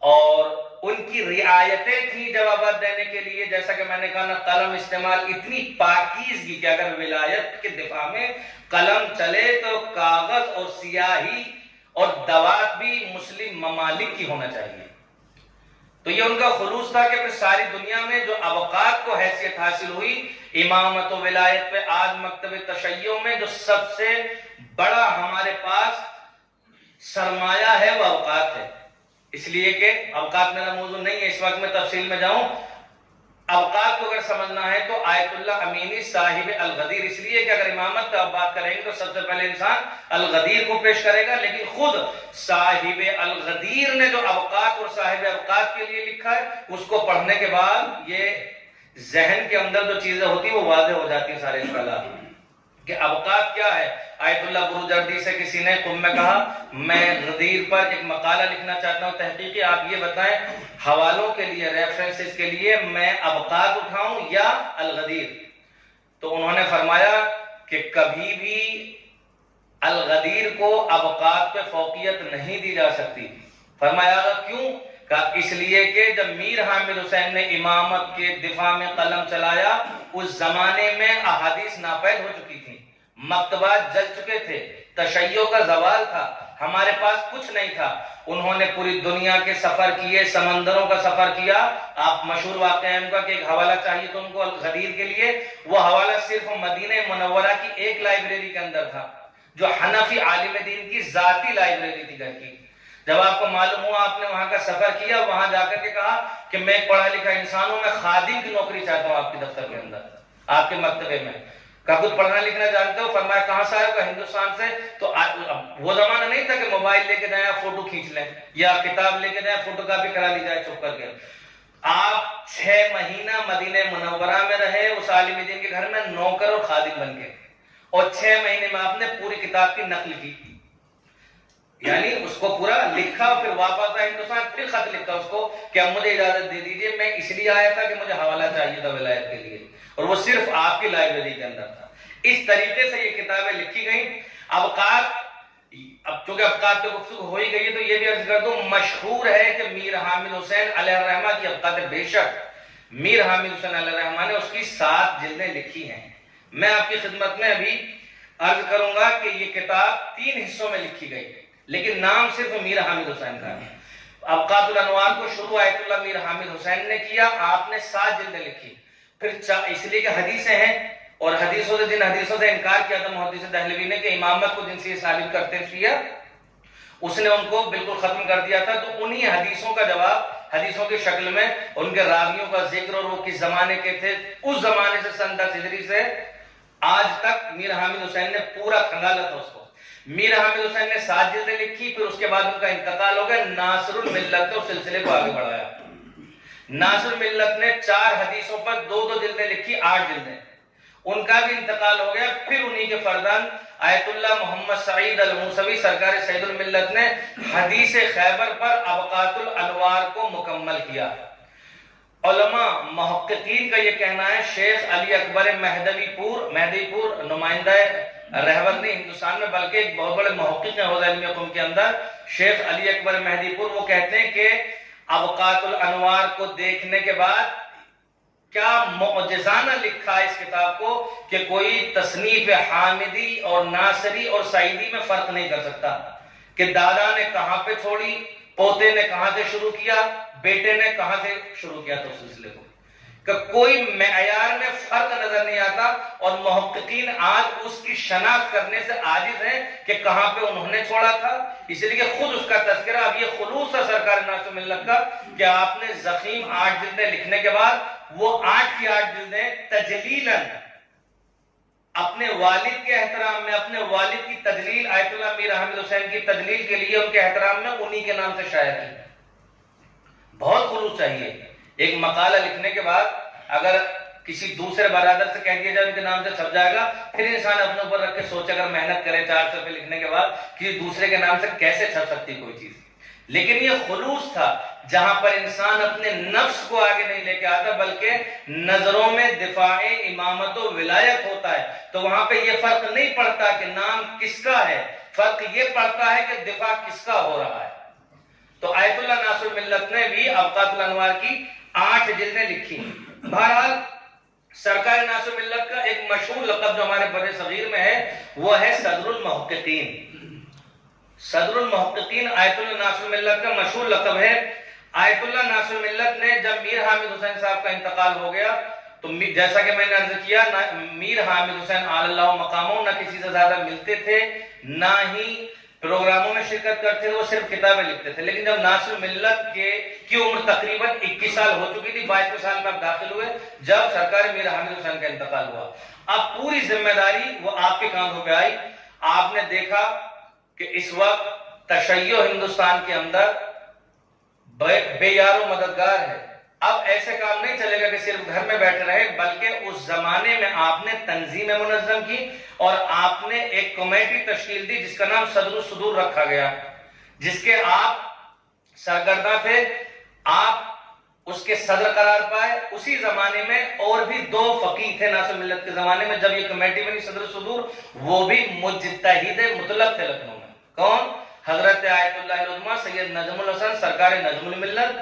Speaker 1: اور ان کی رعایتیں تھیں جوابات دینے کے لیے. جیسا کہ میں نے کہا نا، قلم استعمال اتنی پاکیزگی کہ اگر ولایت کے دفاع میں قلم چلے تو کاغذ اور سیاہی اور دوات بھی مسلم ممالک کی ہونا چاہیے. تو یہ ان کا خلوص تھا کہ پھر ساری دنیا میں جو اوقات کو حیثیت حاصل ہوئی امامت و ولایت پہ، آج مکتب تشیع میں جو سب سے بڑا ہمارے پاس سرمایہ ہے وہ اوقات ہے. اس لیے کہ اوقات میرا موضوع نہیں ہے اس وقت میں تفصیل میں جاؤں. اوقات کو اگر سمجھنا ہے تو آیت اللہ امینی صاحب الغدیر، اس لیے کہ اگر امامت کا بات کریں گے تو سب سے پہلے انسان الغدیر کو پیش کرے گا، لیکن خود صاحب الغدیر نے جو اوقات اور صاحب اوقات کے لیے لکھا ہے اس کو پڑھنے کے بعد یہ ذہن کے اندر جو چیزیں ہوتی ہیں وہ واضح ہو جاتی ہیں سارے اصطلاح کہ ابقات کیا ہے. آیت اللہ بروجردی سے کسی نے تم میں کہا میں غدیر پر ایک مقالہ لکھنا چاہتا ہوں تحقیقی، آپ یہ بتائیں حوالوں کے لیے ریفرنسز کے لیے میں ابقات اٹھاؤں یا الغدیر؟ تو انہوں نے فرمایا کہ کبھی بھی الغدیر کو ابقات پہ فوقیت نہیں دی جا سکتی. فرمایا کیوں؟ کہا اس لیے کہ جب میر حامد حسین نے امامت کے دفاع میں قلم چلایا اس زمانے میں احادیث ناپید ہو چکی تھیں، مکتبات جل چکے تھے، تشیع کا زوال تھا، ہمارے پاس کچھ نہیں تھا. انہوں نے پوری دنیا کے سفر کیے، سمندروں کا سفر کیا. آپ مشہور واقعہ ہے ان کا کہ ایک حوالہ چاہیے تو ان کو الغدیر کے لیے، وہ حوالہ صرف مدینہ منورہ کی ایک لائبریری کے اندر تھا جو حنفی عالم دین کی ذاتی لائبریری تھی گھر کی. جب آپ کو معلوم ہوا، آپ نے وہاں کا سفر کیا، وہاں جا کر کے کہا کہ میں ایک پڑھا لکھا انسان ہوں، میں خادم کی نوکری چاہتا ہوں آپ کے دفتر کے اندر، آپ کے مکتبے میں. کہا کچھ پڑھنا لکھنا جانتے ہو؟ فرمایا کہاں سے آئے؟ کہا ہندوستان سے. تو وہ زمانہ نہیں تھا کہ موبائل لے کے جائیں فوٹو کھینچ لیں یا کتاب لے کے جائیں فوٹو کاپی کرا لی جائے چھپ کر کے. آپ 6 مہینہ مدینہ منورہ میں رہے اس عالم دین کے گھر میں نوکر اور خادم بن کے، اور 6 مہینے میں آپ نے پوری کتاب کی نقل کی، یعنی اس کو پورا لکھا، پھر واپس آئے ہندوستان، پھر خط لکھا اس کو کہ اب مجھے اجازت دے دیجئے، میں اس لیے آیا تھا کہ مجھے حوالہ چاہیے تھا ولایت کے لیے، اور وہ صرف آپ کی لائبریری کے اندر تھا. اس طریقے سے یہ کتابیں لکھی گئیں. ابقات، اب چونکہ ابقات پہ گفتگو ہو ہی گئی ہے تو یہ بھی عرض کر دوں، مشہور ہے کہ میر حامد حسین علیہ الرحمہ کی ابقات، بے شک میر حامد حسین علیہ الرحمہ نے اس کی 7 جلدیں لکھی ہیں. میں آپ کی خدمت میں ابھی عرض کروں گا کہ یہ کتاب 3 حصوں میں لکھی گئی لیکن نام صرف میر حامد حسین کا ہے. ابقات الانوار کو شروع آیت اللہ میر حامد حسین نے کیا، آپ نے 7 جلدیں لکھی. پھر اس لیے کہ حدیثیں ہیں، اور حدیثوں سے جن حدیثوں سے انکار کیا تھا محدث دہلوی نے کہ امامت کو جن سے یہ ثابت کرتے شیعہ، اس نے ان کو بالکل ختم کر دیا تھا. تو انہی حدیثوں کا جواب حدیثوں کی شکل میں، ان کے راویوں کا ذکر اور وہ کس زمانے کے تھے، اس زمانے سے سن 10 ہجری سے آج تک میر حامد حسین نے پورا کھنگالا تھا اس کو. میر حامد حسین نے 7 جلدیں لکھی، پھر اس کے بعد ان کا انتقال ہو گیا. ناصر الملت نے اس سلسلے کو آگے بڑھایا. ناصر الملت نے 4 حدیثوں پر 2 جلدیں لکھی، 8 جلدیں. ان کا بھی انتقال ہو گیا. پھر انہی کے فرزند آیت اللہ محمد سعید الموسوی سرکار سید الملت نے حدیث خیبر پر ابقات الانوار کو مکمل کیا. علماء محققین کا یہ کہنا ہے، شیخ علی اکبر مہدوی پور نمائندہ رہبر نہیں ہندوستان میں بلکہ ایک بہت بڑے محقق ہیں حوزہ علم قم کے اندر، شیخ علی اکبر مہدوی پور، وہ کہتے ہیں کہ ابقات الانوار کو دیکھنے کے بعد کیا معجزانہ لکھا ہے اس کتاب کو کہ کوئی تصنیف حامدی اور ناصری اور سعیدی میں فرق نہیں کر سکتا کہ دادا نے کہاں پہ چھوڑی، پوتے نے کہاں سے شروع کیا، بیٹے نے کہاں سے شروع کیا تھا اس سلسلے کو، کہ کوئی معیار میں فرق نظر نہیں آتا. اور محققین آج اس کی شناخت کرنے سے عاجز ہیں کہ کہاں پہ انہوں نے چھوڑا تھا. اس لیے کہ خود اس کا تذکرہ، اب یہ خلوص ہے سرکار ناصر ملت کا کہ آپ نے ضخیم 8 جلدیں لکھنے کے بعد وہ 8 کی 8 جلدیں تجلیلاً اپنے والد کے احترام میں، اپنے والد کی تجلیل، آیت اللہ میر حامد حسین کی تجلیل کے لیے ان کے احترام میں انہی کے نام سے شائع کی. بہت خلوص چاہیے. ایک مقالہ لکھنے کے بعد اگر کسی دوسرے برادر سے کہہ دیا جائے ان کے نام سے چھپ جائے گا، پھر انسان اپنے اوپر رکھ کے سوچے، اگر محنت کرے 4 صفحے لکھنے کے بعد کسی دوسرے کے نام سے کیسے چھپ سکتی کوئی چیز. لیکن یہ خلوص تھا جہاں پر انسان اپنے نفس کو آگے نہیں لے کے آتا بلکہ نظروں میں دفاع امامت و ولایت ہوتا ہے. تو وہاں پہ یہ فرق نہیں پڑتا کہ نام کس کا ہے، فرق یہ پڑتا ہے کہ دفاع کس کا ہو رہا ہے. تو آیت اللہ ناصر ملت نے بھی ابقات الانوار کی 8 جلدیں لکھی. بہرحال سرکار ناصر ملت کا ایک مشہور لقب جو ہمارے بر صغیر میں ہے وہ ہے صدر المحققین. صدر المحققین آیت اللہ ناصر ملت کا مشہور لقب ہے. آیت اللہ ناصر ملت نے جب میر حامد حسین صاحب کا انتقال ہو گیا تو جیسا کہ میں نے عرض کیا، میر حامد حسین علی اللہ مقاموں نہ کسی سے زیادہ ملتے تھے، نہ ہی پروگراموں میں شرکت کرتے تھے، وہ صرف کتابیں لکھتے تھے. لیکن جب ناصر ملت کی عمر تقریباً 21 سال ہو چکی تھی، 22 سال میں اب داخل ہوئے جب سرکار میر حامد حسین کا انتقال ہوا. اب پوری ذمہ داری وہ آپ کے کاندھوں پہ آئی. آپ نے دیکھا کہ اس وقت تشیع ہندوستان کے اندر بے یار و مددگار ہے. اب ایسے کام نہیں چلے گا کہ صرف گھر میں بیٹھے رہے، بلکہ اس زمانے میں آپ نے تنظیمیں منظم کی اور آپ نے ایک کمیٹی تشکیل دی جس کا نام صدر الصدور رکھا گیا، جس کے آپ سرگرداں تھے، آپ اس کے صدر قرار پائے۔ اسی زمانے میں اور بھی 2 فقیہ تھے ناصر ملت کے زمانے میں جب یہ کمیٹی بنی صدر الصدور، وہ بھی مجتہد مطلق تھے لکھنؤ میں۔ کون؟ حضرت آیت اللہ العظمیٰ سید نجم الحسن سرکار نجم الملت،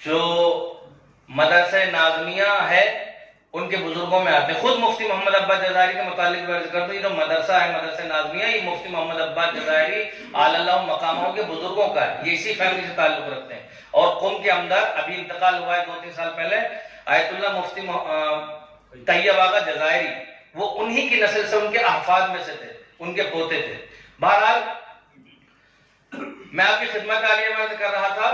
Speaker 1: جو مدرسہ ناظمیہ ہے ان کے بزرگوں میں آتے ہیں۔ خود مفتی محمد عباس جزائری کے متعلق عرض کر دوں، یہ جو مدرسہ ہے مدرسہ ناظمیہ، یہ مفتی محمد عباس جزائری اعلی اللہ مقاموں کے بزرگوں کا ہے، یہ اسی فیملی سے تعلق رکھتے ہیں۔ اور قم کے اندر ابھی انتقال ہوا ہے 2-3 سال پہلے آیت اللہ مفتی طیب آغا جزائری، وہ انہی کی نسل سے، ان کے احفاد میں سے تھے، ان کے پوتے تھے۔ بہرحال میں آپ کی خدمت عالیہ میں عرض کر رہا تھا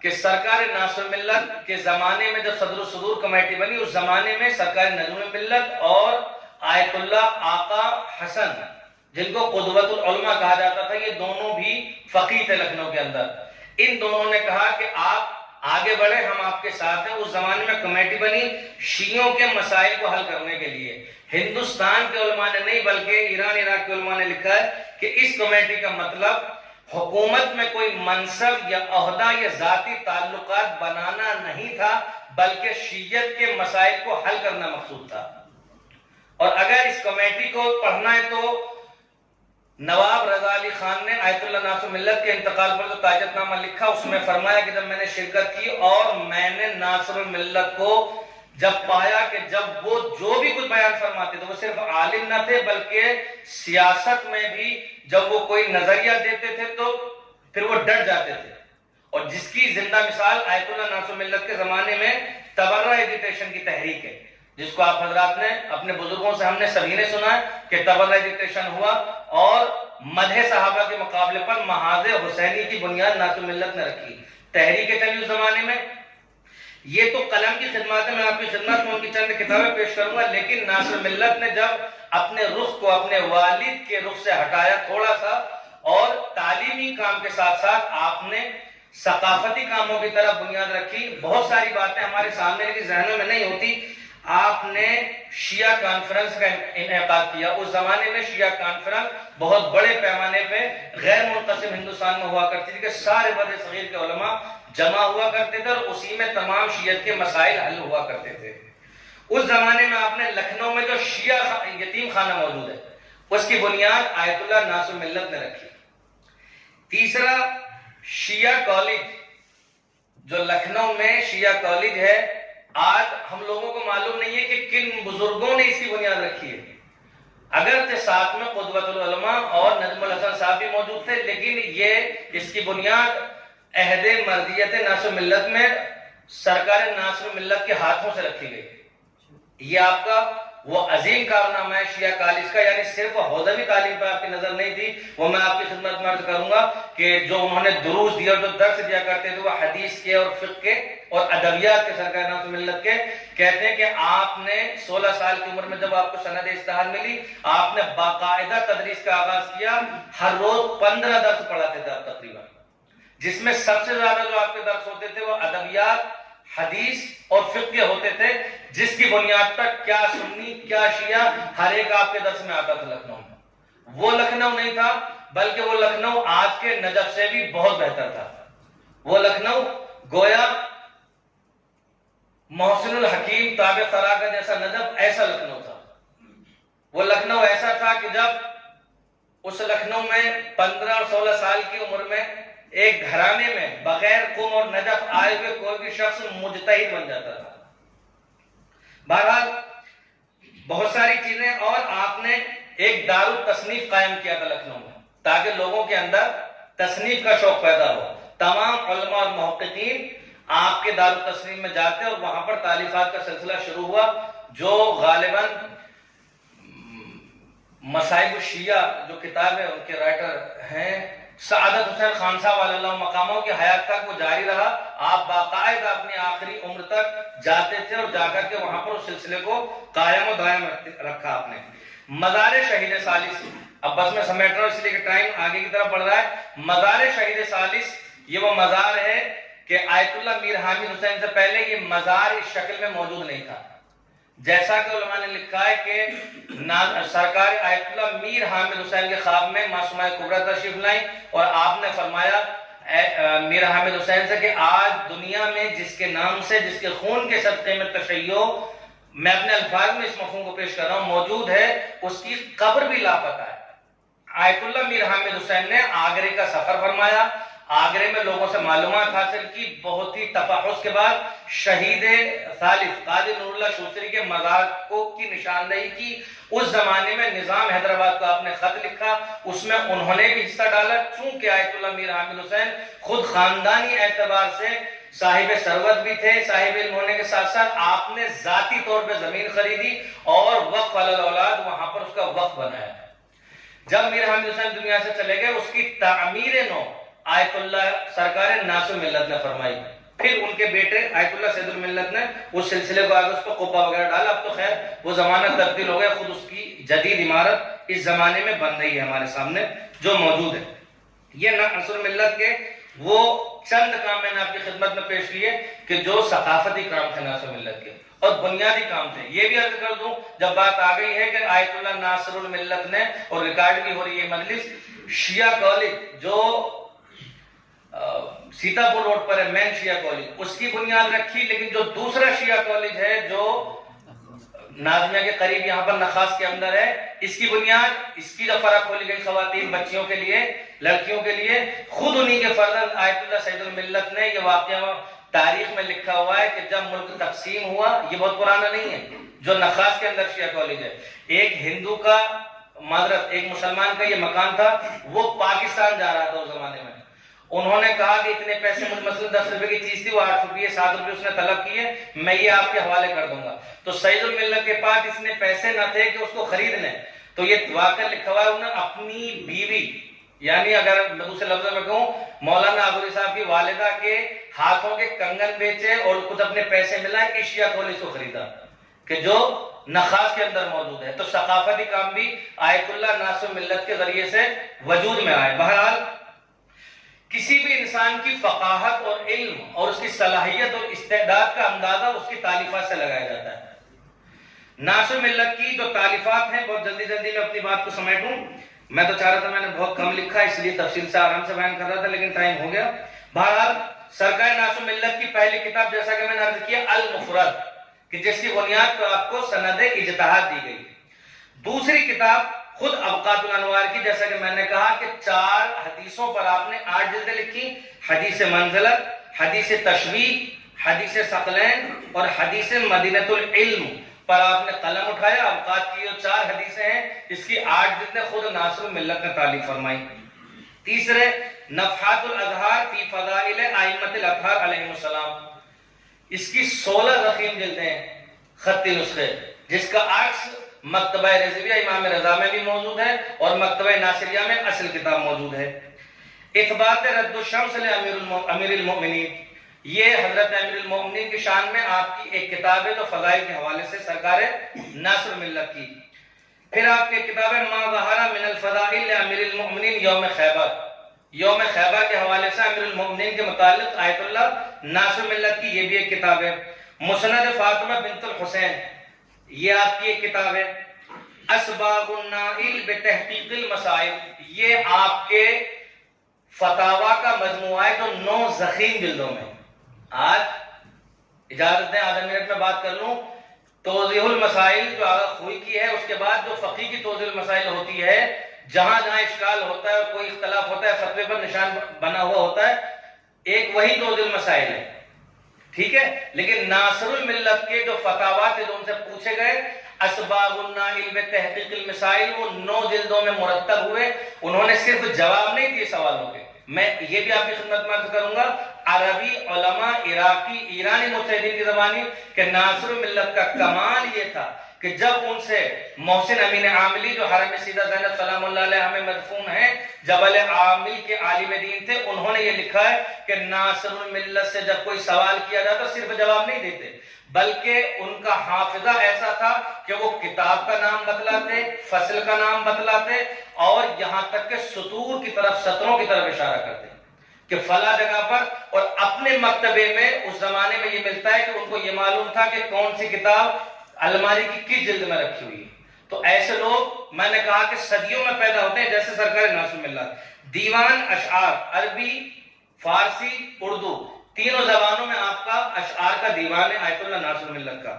Speaker 1: کہ سرکار ناصر ملت کے زمانے میں جب صدر الصدور کمیٹی بنی، اس زمانے میں سرکار نجم ملت اور آیت اللہ آقا حسن، جن کو قدوۃ العلماء کہا جاتا تھا، یہ دونوں بھی فقیہ تھے لکھنؤ کے اندر۔ ان دونوں نے کہا کہ آپ آگے بڑھے، ہم آپ کے ساتھ ہیں۔ اس زمانے میں کمیٹی بنی شیعوں کے مسائل کو حل کرنے کے لیے۔ ہندوستان کے علماء نے نہیں بلکہ ایران عراق کے علماء نے لکھا ہے کہ اس کمیٹی کا مطلب حکومت میں کوئی منصب یا عہدہ یا ذاتی تعلقات بنانا نہیں تھا، بلکہ شیعت کے مسائل کو حل کرنا مقصود تھا۔ اور اگر اس کمیٹی کو پڑھنا ہے تو نواب رضا علی خان نے آیت اللہ ناصر ملت کے انتقال پر جو تاجت نامہ لکھا، اس میں فرمایا کہ جب میں نے شرکت کی اور میں نے ناصر ملت کو جب پایا کہ جب وہ جو بھی کچھ بیان فرماتے تھے، وہ صرف عالم نہ تھے بلکہ سیاست میں بھی جب وہ کوئی نظریہ دیتے تھے تو پھر وہ ڈٹ جاتے تھے۔ اور جس کی زندہ مثال آیت اللہ ناصر ملت کے زمانے میں تبرہ ایجیٹیشن کی تحریک ہے، جس کو آپ حضرات نے اپنے بزرگوں سے، ہم نے سبھی نے سنا ہے کہ تبرہ ایجیٹیشن ہوا اور مدح صحابہ کے مقابلے پر محاذ حسینی کی بنیاد ناصر ملت نے رکھی، تحریک چلی اس زمانے میں۔ یہ تو قلم کی خدمات ہے، میں آپ کی خدمت میں ان کی چند کتابیں پیش کروں گا، لیکن ناصر ملت نے جب اپنے رخ کو اپنے والد کے رخ سے ہٹایا تھوڑا سا، اور تعلیمی کام کے ساتھ ساتھ آپ نے ثقافتی کاموں کی طرف بنیاد رکھی۔ بہت ساری باتیں ہمارے سامنے لیکن ذہنوں میں نہیں ہوتی۔ آپ نے شیعہ کانفرنس کا انعقاد کیا۔ اس زمانے میں شیعہ کانفرنس بہت بڑے پیمانے پہ غیر منقسم ہندوستان میں ہوا کرتی تھی کہ سارے بر صغیر کے علماء جمع ہوا کرتے تھے اور اسی میں تمام شیعت کے مسائل حل ہوا کرتے تھے۔ اس زمانے میں آپ نے لکھنؤ میں جو شیعہ یتیم خانہ موجود ہے، اس کی بنیاد آیت اللہ ناصر ملت نے رکھی۔ تیسرا، شیعہ کالج، جو لکھنؤ میں شیعہ کالج ہے، آج ہم لوگوں کو معلوم نہیں ہے کہ کن بزرگوں نے اس کی بنیاد رکھی ہے۔ اگرچہ ساتھ میں قدوۃ العلماء اور نجم الحسن صاحب بھی موجود تھے، لیکن یہ اس کی بنیاد عہد مرضیت ناصر ملت میں سرکار ناصر ملت کے ہاتھوں سے رکھی گئی۔ یہ آپ کا وہ عظیم کارنامہ ہے شیعہ کالج کا، یعنی صرف حوزوی تعلیم پر آپ کی نظر نہیں تھی، وہ میں آپ کی خدمت میں عرض کروں گا کہ جو انہوں نے دروس دیا اور جو درس دیا کرتے تھے وہ حدیث کے اور فقہ کے اور ادبیات کے سرکار ناصر ملت کے۔ کہتے ہیں کہ آپ نے 16 سال کی عمر میں جب آپ کو سند استحال ملی، آپ نے باقاعدہ تدریس کا آغاز کیا۔ ہر روز 15 درس پڑھاتے تھے آپ تقریباً، جس میں سب سے زیادہ جو آپ کے درس ہوتے تھے وہ ادبیات، حدیث اور فقہ ہوتے تھے، جس کی بنیاد پر کیا سنی کیا شیعہ ہر ایک آپ کے درس میں آتا تھا لکھنؤ میں۔ وہ لکھنؤ نہیں تھا بلکہ وہ لکھنؤ آج کے نجف سے بھی بہت بہتر تھا۔ وہ لکھنؤ گویا محسن الحکیم تابع خرا کا جیسا نجف، ایسا لکھنؤ تھا۔ وہ لکھنؤ ایسا تھا کہ جب اس لکھنؤ میں 15 اور 16 سال کی عمر میں ایک گھرانے میں بغیر قم اور نجف آئے ہوئے کوئی بھی شخص مجتہد بن جاتا تھا۔ بہرحال بہت ساری چیزیں، اور آپ نے ایک دار التصنیف قائم کیا تھا لکھنؤ میں تاکہ لوگوں کے اندر تصنیف کا شوق پیدا ہو۔ تمام علماء اور محققین آپ کے دار التصنیف میں جاتے اور وہاں پر تالیفات کا سلسلہ شروع ہوا، جو غالباً مصائب الشیعہ جو کتاب ہے ان کے رائٹر ہیں سعادت حسین خان صاحب علیہ اللہ مقاموں کی حیات تک وہ جاری رہا۔ آپ باقاعدہ اپنی آخری عمر تک جاتے تھے اور جا کر کے وہاں پر اس سلسلے کو قائم و دائم رکھا آپ نے۔ مزار شہید ثالث، اب بس میں سمیٹ رہا ہوں اس لیے کہ ٹائم آگے کی طرف بڑھ رہا ہے۔ مزار شہید ثالث یہ وہ مزار ہے کہ آیت اللہ میر حامد حسین سے پہلے یہ مزار اس شکل میں موجود نہیں تھا. جیسا کہ علماء نے لکھا ہے کہ سرکار آیت اللہ میر حامد حسین کے خواب میں معصومہ کبریٰ تشریف لائیں اور آپ نے فرمایا میر حامد حسین سے کہ آج دنیا میں جس کے نام سے، جس کے خون کے صدقے میں تشیع، میں اپنے الفاظ میں اس مفہوم کو پیش کر رہا ہوں، موجود ہے، اس کی قبر بھی لاپتہ ہے. آیت اللہ میر حامد حسین نے آگرے کا سفر فرمایا، آگرے میں لوگوں سے معلومات حاصل کی، بہت ہی تفحص کے بعد شہید ثالث قاضی نور اللہ شوستری کے مزار کی نشاندہی کی. اس زمانے میں نظام حیدرآباد کو آپ نے خط لکھا، اس میں انہوں نے بھی حصہ ڈالا. چونکہ آیت اللہ میر حامد حسین خود خاندانی اعتبار سے صاحب ثروت بھی تھے، صاحب علم ہونے کے ساتھ ساتھ آپ نے ذاتی طور پہ زمین خریدی اور وقف علی الاولاد وہاں پر اس کا وقف بنایا. جب میر حامد حسین دنیا سے چلے گئے، اس کی تعمیر نو آیت اللہ سرکار ناصر ملت نے فرمائی. پھر ان کے بیٹے آیت اللہ سید الملت نے اس سلسلے کو آگے اس پر قبہ وغیرہ ڈالا. اب تو خیر وہ زمانہ تبدیل ہو گیا، خود اس کی جدید عمارت اس زمانے میں بن رہی ہے ہمارے سامنے جو موجود ہے. یہ ناصر ملت کے وہ چند کام میں نے آپ کی خدمت میں پیش کیے کہ جو ثقافتی کام تھے ناصر ملت کے اور بنیادی کام تھے. یہ بھی عرض کر دوں جب بات آ گئی ہے کہ آیت اللہ ناصر الملت نے، اور ریکارڈ بھی ہو رہی ہے مجلس، شیعہ کالج جو سیتا پور روڈ پر ہے، مین شیعہ کالج، اس کی بنیاد رکھی. لیکن جو دوسرا شیعہ کالج ہے جو نازمیہ کے قریب یہاں پر نخاس کے اندر ہے، اس کی بنیاد، اس کی جو فرح کھولی گئی خواتین بچیوں کے لیے، لڑکیوں کے لیے، خود انہی کے فرزند آیت اللہ سید الملت نے، یہ واقعہ تاریخ میں لکھا ہوا ہے کہ جب ملک تقسیم ہوا، یہ بہت پرانا نہیں ہے، جو نخاس کے اندر شیعہ کالج ہے، ایک ہندو کا معذرت ایک مسلمان کا یہ مکان تھا، وہ پاکستان جا رہا تھا اس زمانے میں. انہوں نے کہا کہ اتنے پیسے، مجھ مثلا 10 روپے کی چیز تھی، وہ 8 روپے 7 روپے اس نے طلب کیے، میں یہ آپ کے حوالے کر دوں گا. تو سید الملت کے پاس اتنے پیسے نہ تھے کہ اس کو خرید لیں. تو یہ واقعہ لکھا ہوا ہے، انہوں نے اپنی بیوی، یعنی اگر میں دوسرے لفظوں میں کہوں، مولانا آغوری صاحب کی والدہ کے ہاتھوں کے کنگن بیچے اور خود اپنے پیسے ملائے کہ ایشیا کالج کو خریدا کہ جو نخاس کے اندر موجود ہے. تو ثقافتی کام بھی آیت اللہ ناصر ملت کے ذریعے سے وجود میں آئے. بہرحال کسی بھی انسان کی فقاہت اور علم اور اس کی صلاحیت اور استعداد کا اندازہ اس کی تالیفات سے لگایا جاتا ہے. ناصر ملت کی جو تالیفات ہیں، بہت جلدی میں اپنی بات کو سمیٹوں. میں تو چاہ رہا تھا، میں نے بہت کم لکھا اس لیے تفصیل سے آرام سے بیان کر رہا تھا، لیکن ٹائم ہو گیا. بہرحال سرکار ناصر ملت کی پہلی کتاب جیسا کہ میں نے عرض کیا المفرد، کہ جس کی بنیاد پر آپ کو سند اجتہاد دی گئی. دوسری کتاب خود ابقات الانوار کی، جیسا کہ میں نے کہا کہ 4 حدیثوں پر آپ نے 8 جلدیں لکھی. حدیث منزلت، حدیث تشبیہ، حدیث ثقلین اور حدیث مدینۃ العلم پر آپ نے قلم اٹھایا. ابقات کی جو 4 حدیثیں ہیں، اس کی 8 جلدیں خود ناصر ملت نے تالیف فرمائی. تیسرے نفحات الاظہار فی فضائل ائمۃ الاطہار علیہم السلام، اس کی 16 ضخیم جلدیں ہیں، خطی نسخے، جس کا عکس مکتبہ رضویہ امام رضا میں بھی موجود ہے اور مکتبہ ناصریہ میں اصل کتاب موجود ہے. اثبات رد الشمس امیر المؤمنین، یہ حضرت امیر المؤمنین کی شان میں آپ کی ایک کتاب ہے جو فضائل کے حوالے سے سرکار ناصر ملت کی. پھر آپ کی کتاب ہے ما ظہر من الفضائل امیر المؤمنین یوم خیبر، یوم خیبر کے حوالے سے امیر المؤمنین کے متعلق آیت اللہ ناصر ملت کی یہ بھی ایک کتاب ہے. مسند فاطمہ بنت الحسین، یہ آپ کی ایک کتاب ہے. اسباغ النائل بتحقیق المسائل، یہ آپ کے فتاوا کا مجموعہ ہے جو 9 ضخیم جلدوں میں. آج اجازت دیں آدھا منٹ میں بات کر لوں. توضیح المسائل جو آغا خوئی کی ہے، اس کے بعد جو فقی کی توضیح المسائل ہوتی ہے، جہاں جہاں اشکال ہوتا ہے اور کوئی اختلاف ہوتا ہے، فتوے پر نشان بنا ہوا ہوتا ہے، ایک وہی توضیح المسائل ہے، ٹھیک ہے. لیکن ناصر الملت کے جو فتاوات جو ان سے پوچھے گئے، اسباغ النائل بتحقیق المسائل، وہ 9 جلدوں میں مرتب ہوئے. انہوں نے صرف جواب نہیں دیے سوالوں کے. میں یہ بھی آپ کی خدمت میں عرض کروں گا، عربی علماء، عراقی، ایرانی مجتہدین کی زبانی، کہ ناصر ملت کا کمال یہ تھا کہ جب ان سے محسن امین عاملی جو حرم سیدہ زینب سلام اللہ علیہ میں مدفون ہیں، جبل عامل کے عالم دین تھے، انہوں نے یہ لکھا ہے کہ ناصر الملت سے جب کوئی سوال کیا جاتا صرف جواب نہیں دیتے، بلکہ ان کا حافظہ ایسا تھا کہ وہ کتاب کا نام بتلاتے، فصل کا نام بتلاتے اور یہاں تک کہ سطور کی طرف، سطروں کی طرف اشارہ کرتے. کہ فلاں جگہ پر، اور اپنے مکتبے میں اس زمانے میں یہ ملتا ہے کہ ان کو یہ معلوم تھا کہ کون سی کتاب الماری کی کس جلد میں رکھی ہوئی ہے۔ تو ایسے لوگ میں نے کہا کہ صدیوں میں پیدا ہوتے ہیں، جیسے سرکار ناصر ملت۔ دیوان اشعار، عربی، فارسی، اردو، تینوں زبانوں میں آپ کا اشعار کا دیوان ہے آیت اللہ ناصر ملت کا۔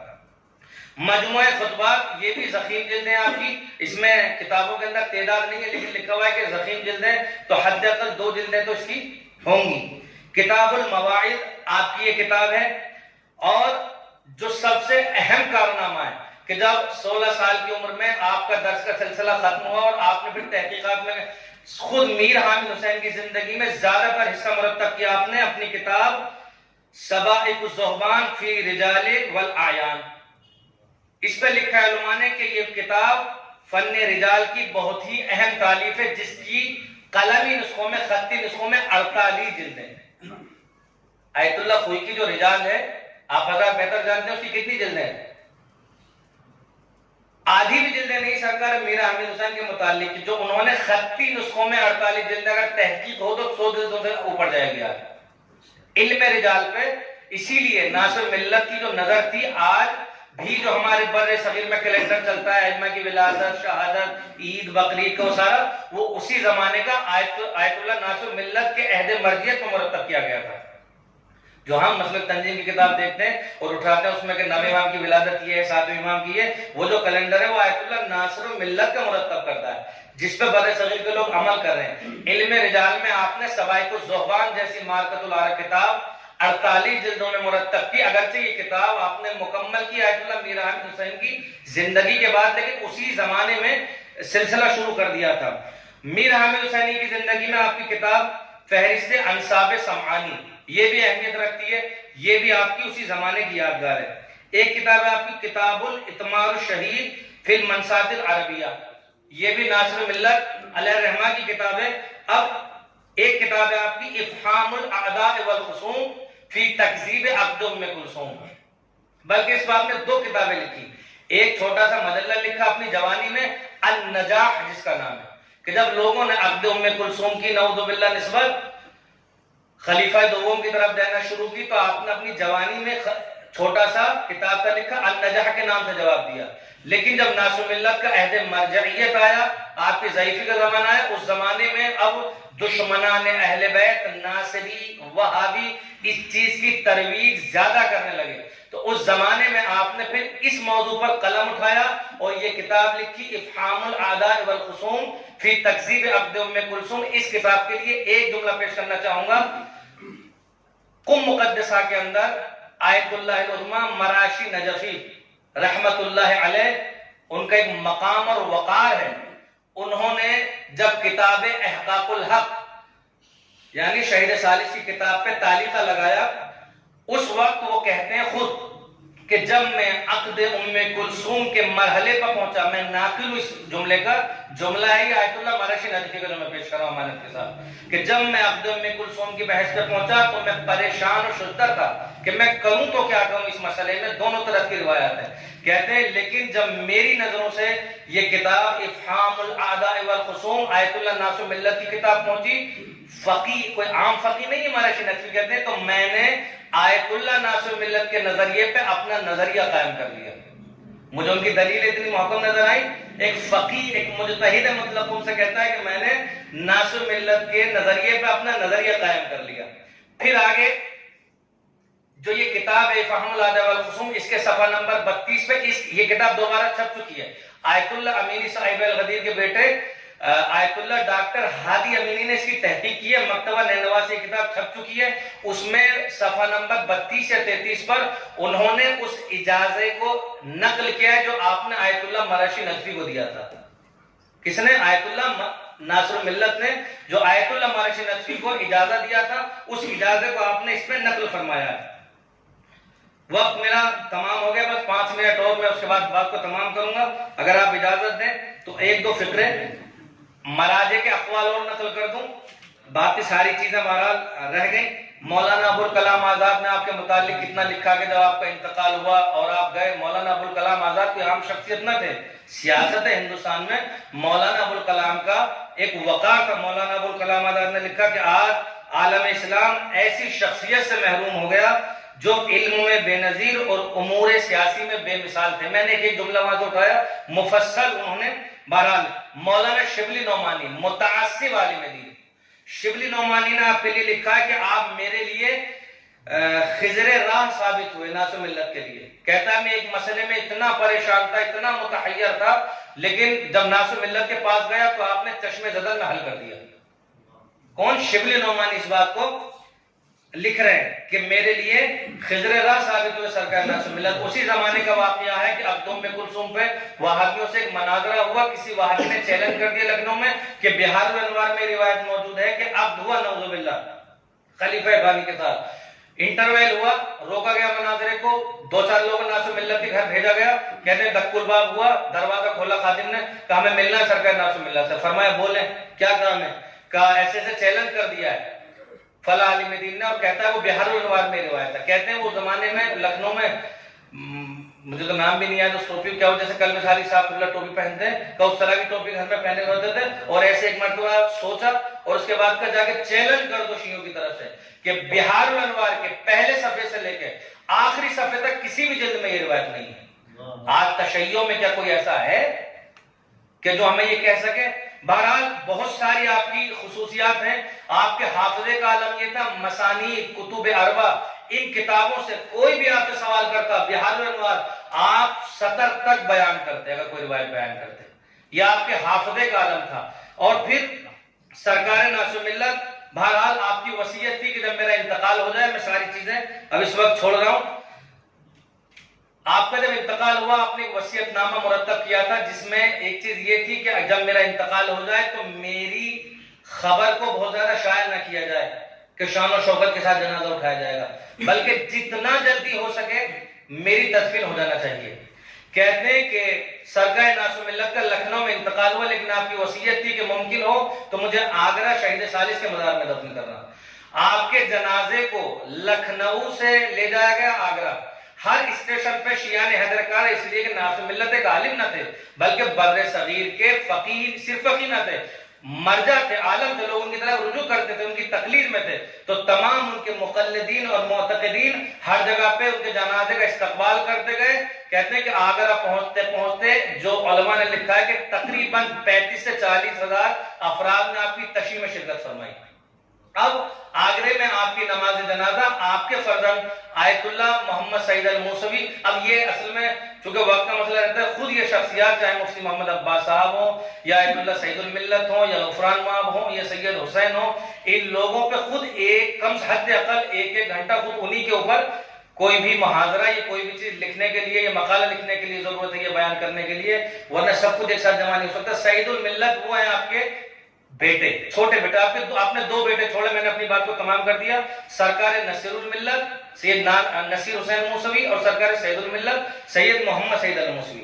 Speaker 1: مجموعہ خطبات، یہ بھی ضخیم جلد ہے آپ کی، اس میں کتابوں کے اندر تعداد نہیں ہے لیکن لکھا ہوا ہے کہ ضخیم جلد ہے، تو حد اقل 2 جلدیں تو اس کی ہوں گی۔ کتاب المواعظ آپ کی یہ کتاب ہے، اور جو سب سے اہم کارنامہ ہے کہ جب 16 سال کی عمر میں آپ کا درس کا سلسلہ ختم ہوا اور آپ نے پھر تحقیقات میں خود میر حامد حسین کی زندگی میں زیادہ تر حصہ مرتب کیا آپ نے اپنی کتاب سبائق الزہبان فی رجال والاعیان، اس پہ لکھا ہے علماء نے کہ یہ کتاب فن رجال کی بہت ہی اہم تالیف ہے، جس کی قلمی نسخوں میں، خطی نسخوں میں 48 جلدیں ہیں۔ آیت اللہ خوئی کی جو رجال ہے، آپ حضرات بہتر جانتے ہیں اس کی کتنی جلدیں ہیں؟ آدھی بھی جلدیں نہیں سرکار میر حامد حسین کے متعلق کی، جو انہوں نے خطی نسخوں میں 48 جلدیں، اگر تحقیق ہو تو 100 جلدوں سے اوپر جائے گی آج علم رجال پہ۔ اسی لیے ناصر ملت کی جو نظر تھی، آج بھی جو ہمارے بر صغیر میں کیلنڈر چلتا ہے، ائمہ کی ولادت، شہادت، عید، بقرعید کا سارا، وہ اسی زمانے کا آیت اللہ ناصر ملت کے عہد مرجعیت میں مرتب کیا گیا تھا۔ جو ہم مسلک تنظیم کی کتاب دیکھتے ہیں اور اٹھاتے ہیں اس میں کہ 9ویں امام کی ولادت یہ ہے، 7ویں امام کی ہے، وہ جو کیلنڈر ہے وہ آیت اللہ ناصر ملت کا مرتب کرتا ہے، جس پہ بر صغیر کے لوگ عمل کر رہے ہیں۔ علم رجال میں آپ نے سبائق الزہبان جیسی مارکۃ العرب کتاب 48 جلدوں میں مرتب کی، اگرچہ یہ کتاب آپ نے مکمل کی آیت اللہ میر حامد حسین کی زندگی کے بعد، لیکن اسی زمانے میں سلسلہ شروع کر دیا تھا۔ میر حامد حسینی کی زندگی میں آپ کی کتاب فہرست انساب سمعانی، یہ بھی اہمیت رکھتی ہے، یہ بھی آپ کی اسی زمانے کی یادگار ہے۔ ایک کتاب ہے آپ کی کتاب الاتمار الشہید فی المنصات العربیہ، یہ بھی ناصر ملت علیہ الرحمہ کی کتاب ہے۔ اب ایک کتاب ہے آپ کی افہام الاعداء والخصوم فی تکذیب عقد ام کلثوم، بلکہ اس بات میں 2 کتابیں لکھی، ایک چھوٹا سا مجلہ لکھا اپنی جوانی میں النجاح جس کا نام ہے، کہ جب لوگوں نے عقد ام کلثوم کی نعوذ باللہ نسبت خلیفہ دوم کی طرف دینا شروع کی، تو آپ نے اپنی جوانی میں چھوٹا سا کتاب کا لکھا النجاح کے نام سے جواب دیا۔ لیکن جب ناصر ملت کا عہد مرجعیت آیا، آپ کی ضعیفی کا زمانہ آیا، اس زمانے میں اب دشمنان اہل بیت، ناصری، وہابی اس چیز کی ترویج زیادہ کرنے لگے، تو اس زمانے میں آپ نے پھر اس موضوع پر قلم اٹھایا اور یہ کتاب لکھی افہام الاعداء والخصوم فی تکذیب عقد ام کلثوم۔ اس کتاب کے لیے ایک جملہ پیش کرنا چاہوں گا۔ قم مقدسہ کے اندر آیت اللہ العظمیٰ مراشی نجفی رحمت اللہ علیہ، ان کا ایک مقام اور وقار ہے۔ انہوں نے جب کتاب احقاق الحق یعنی شہید ثالث کی کتاب پہ تعلیقہ لگایا، اس وقت وہ کہتے ہیں خود کہ جب میں عقد ام کلثوم کے مرحلے پر پہنچا، میں ناقل ہوں اس جملے کا، جملہ ہے یہ آیت اللہ مراشی نجفی کا جو میں پیش کر رہا ہوں امانت کے ساتھ، کہ جب میں عقد ام کلثوم کی بحث پہ پہنچا تو میں پریشان اور شدہ تھا کہ میں کروں تو کیا کروں اس مسئلے میں، دونوں طرف کی روایات ہیں۔ کہتے ہیں لیکن جب میری نظروں سے یہ کتاب افہام الاعداء والخصوم آیت اللہ ناصر ملت کی کتاب پہنچی، فقیہ کوئی عام فقیہ نہیں ہے مراشی نجفی کہتے ہیں، تو میں نے آیت اللہ ناصر ملت کے نظریے پہ اپنا نظریہ قائم کر لیا۔ مجھے ان کی دلیل اتنی محکم نظر آئی، ایک فقیہ، ایک مجتہد مطلق ان سے کہتا ہے کہ میں نے ناصر ملت کے نظریے پہ اپنا نظریہ قائم کر لیا۔ پھر آگے جو یہ کتاب ہے افہام الاعداء والخصوم، اس کے صفحہ نمبر 32 پہ یہ کتاب دوبارہ چھپ چکی ہے۔ آیت اللہ امینی صاحب الغدیر کے بیٹے آیت اللہ ڈاکٹر ہادی امینی نے اس کی تحقیق کی ہے، مکتبہ نینوا سے کتاب چھپ چکی ہے۔ اس میں صفحہ نمبر 32 یا 33 پر انہوں نے اس اجازے کو نقل کیا ہے جو آپ نے آیت اللہ مراشی نجفی کو دیا تھا۔ کس نے؟ آیت اللہ ناصر ملت نے، جو آیت اللہ مراشی نجفی کو اجازت دیا تھا، اس اجازے کو آپ نے اس میں نقل فرمایا ہے۔ وقت میرا تمام ہو گیا، بس 5 منٹ اور میں اس کے بعد بات کو تمام کروں گا، اگر آپ اجازت دیں تو 1-2 فقرے مراجع کے اقوال اور نقل کر دوں، باقی ساری چیزیں بہرحال رہ گئیں۔ مولانا ابوالکلام آزاد نے آپ کے متعلق کتنا لکھا کہ جب آپ کا انتقال ہوا اور آپ گئے، مولانا ابوالکلام آزاد کوئی عام شخصیت نہ تھے، سیاست ہندوستان میں مولانا ابوالکلام کا ایک وقار تھا۔ مولانا ابوالکلام آزاد نے لکھا کہ آج عالم اسلام ایسی شخصیت سے محروم ہو گیا جو علم میں بے نظیر اور امور سیاسی میں بے مثال تھے. میں نے ایک جملہ وہاں سے اٹھایا مفصل انہوں نے. بہرحال مولانا شبلی نعمانی متعصب عالم دین، شبلی نعمانی نے آپ کے لیے لکھا ہے کہ آپ میرے لیے خضر راہ ثابت ہوئے ناس و ملت کے لیے. کہتا ہے میں ایک مسئلے میں اتنا پریشان تھا، اتنا متحیر تھا، لیکن جب ناس و ملت کے پاس گیا تو آپ نے چشم زدن میں حل کر دیا. کون؟ شبلی نعمانی اس بات کو لکھ رہے ہیں کہ میرے لیے خضر راہ ثابت ہوئے سرکار ناس و ملت. اسی زمانے کا واقعہ ہے کہ عبد ام کلثوم پہ وہابیوں سے ایک مناظرہ ہوا. کسی وہابی نے چیلنج کر دیا لکھنؤ میں کہ بہار الانوار میں روایت موجود ہے کہ عبد ہوا نعوذ باللہ خلیفہ بانی کے ساتھ. انٹرویل ہوا، روکا گیا مناظرے کو، 2-4 لوگوں ناس و ملت کے گھر بھیجا گیا. کہتے ہیں دک الباب ہوا، دروازہ کھولا خادم نے، کہا ہمیں ملنا ہے سرکار ناس و ملت سے. فرمایا بولیں کیا کام ہے؟ کہا ایسے ایسے چیلنج کر دیا ہے فلاں عالم دین نے، اور کہتا ہے وہ بہار الانوار میں روایت ہے. کہتے ہیں وہ زمانے میں لکھنؤ میں مجھے تو نام بھی نہیں آیا، اس ٹوپی کیا ہو جیسے کل مثالی صاحب اللہ ٹوپی پہنتے ہیں، کہ اس طرح کی ٹوپی گھر میں پہنے ہوتے تھے. اور ایسے ایک مرتبہ سوچا اور اس کے بعد کا جا کے چیلنج کر دو شیعوں کی طرف سے کہ بہار الانوار کے پہلے صفحے سے لے کے آخری صفحے تک کسی بھی جلد میں یہ روایت نہیں ہے. آج تشیع میں کیا کوئی ایسا ہے کہ جو ہمیں یہ کہہ سکے؟ بہرحال بہت ساری آپ کی خصوصیات ہیں. آپ کے حافظے کا عالم یہ تھا مسانید کتب اربع، ان کتابوں سے کوئی بھی آپ سے سوال کرتا بہار الانوار آپ سطر تک بیان کرتے اگر کوئی روایت بیان کرتے. یہ آپ کے حافظے کا عالم تھا. اور پھر سرکار ناس و ملت، بہرحال آپ کی وصیت تھی کہ جب میرا انتقال ہو جائے، میں ساری چیزیں اب اس وقت چھوڑ رہا ہوں. آپ کا جب انتقال ہوا آپ نے ایک وصیت نامہ مرتب کیا تھا جس میں ایک چیز یہ تھی کہ جب میرا انتقال ہو جائے تو میری خبر کو بہت زیادہ شائع نہ کیا جائے کہ شان و شوکت کے ساتھ جنازہ اٹھایا جائے گا، بلکہ جتنا جلدی ہو سکے میری تدفین ہو جانا چاہیے. کہتے ہیں کہ سرکار ناس و ملت کا لکھنؤ میں انتقال ہوا، لیکن آپ کی وصیت تھی کہ ممکن ہو تو مجھے آگرہ شہید ثالث کے مزار میں دفن کرنا. آپ کے جنازے کو لکھنؤ سے لے جایا گیا آگرہ. ہر اسٹیشن پہ شیعہ نے حیدر کارا، اس لیے کہ ناس و ملت ایک عالم نہ تھے بلکہ بر صغیر کے فقیر، صرف فقیر نہ تھے، مرجع تھے، عالم تھے، لوگ ان کی طرف رجوع کرتے تھے، ان کی تقلید میں تھے. تو تمام ان کے مقلدین اور معتقدین ہر جگہ پہ ان کے جنازے کا استقبال کرتے گئے. کہتے ہیں کہ آگرہ پہنچتے پہنچتے جو علماء نے لکھا ہے کہ تقریباً 35 سے 40 ہزار افراد نے آپ کی تشییع میں شرکت فرمائی. اب آگرے میں آپ کی نماز جنازہ آپ کے فرزند آیت اللہ محمد سعید الموسوی، اب یہ اصل میں چونکہ وقت کا مسئلہ رہتا ہے، خود یہ شخصیات چاہے مفتی محمد عباس صاحب ہوں یا آیت اللہ سعید الملت ہوں یا غفران مآب ہوں یا سید حسین ہوں، ان لوگوں پہ خود ایک کم حد اقل 1-1 گھنٹہ خود انہی کے اوپر کوئی بھی محاضرہ یا کوئی بھی چیز لکھنے کے لیے یا مقالہ لکھنے کے لیے ضرورت ہے، یہ بیان کرنے کے لیے، ورنہ سب کچھ ایک ساتھ جمع نہیں ہو سکتا. سعید الملت وہ ہیں آپ کے بیٹے، چھوٹے بیٹے. آپ نے 2 بیٹے چھوڑے، میں نے اپنی بات کو تمام کر دیا. سرکار نصیر الملت سید نصیر حسین موسوی اور سرکار سید الملت سید محمد سعید الموسوی.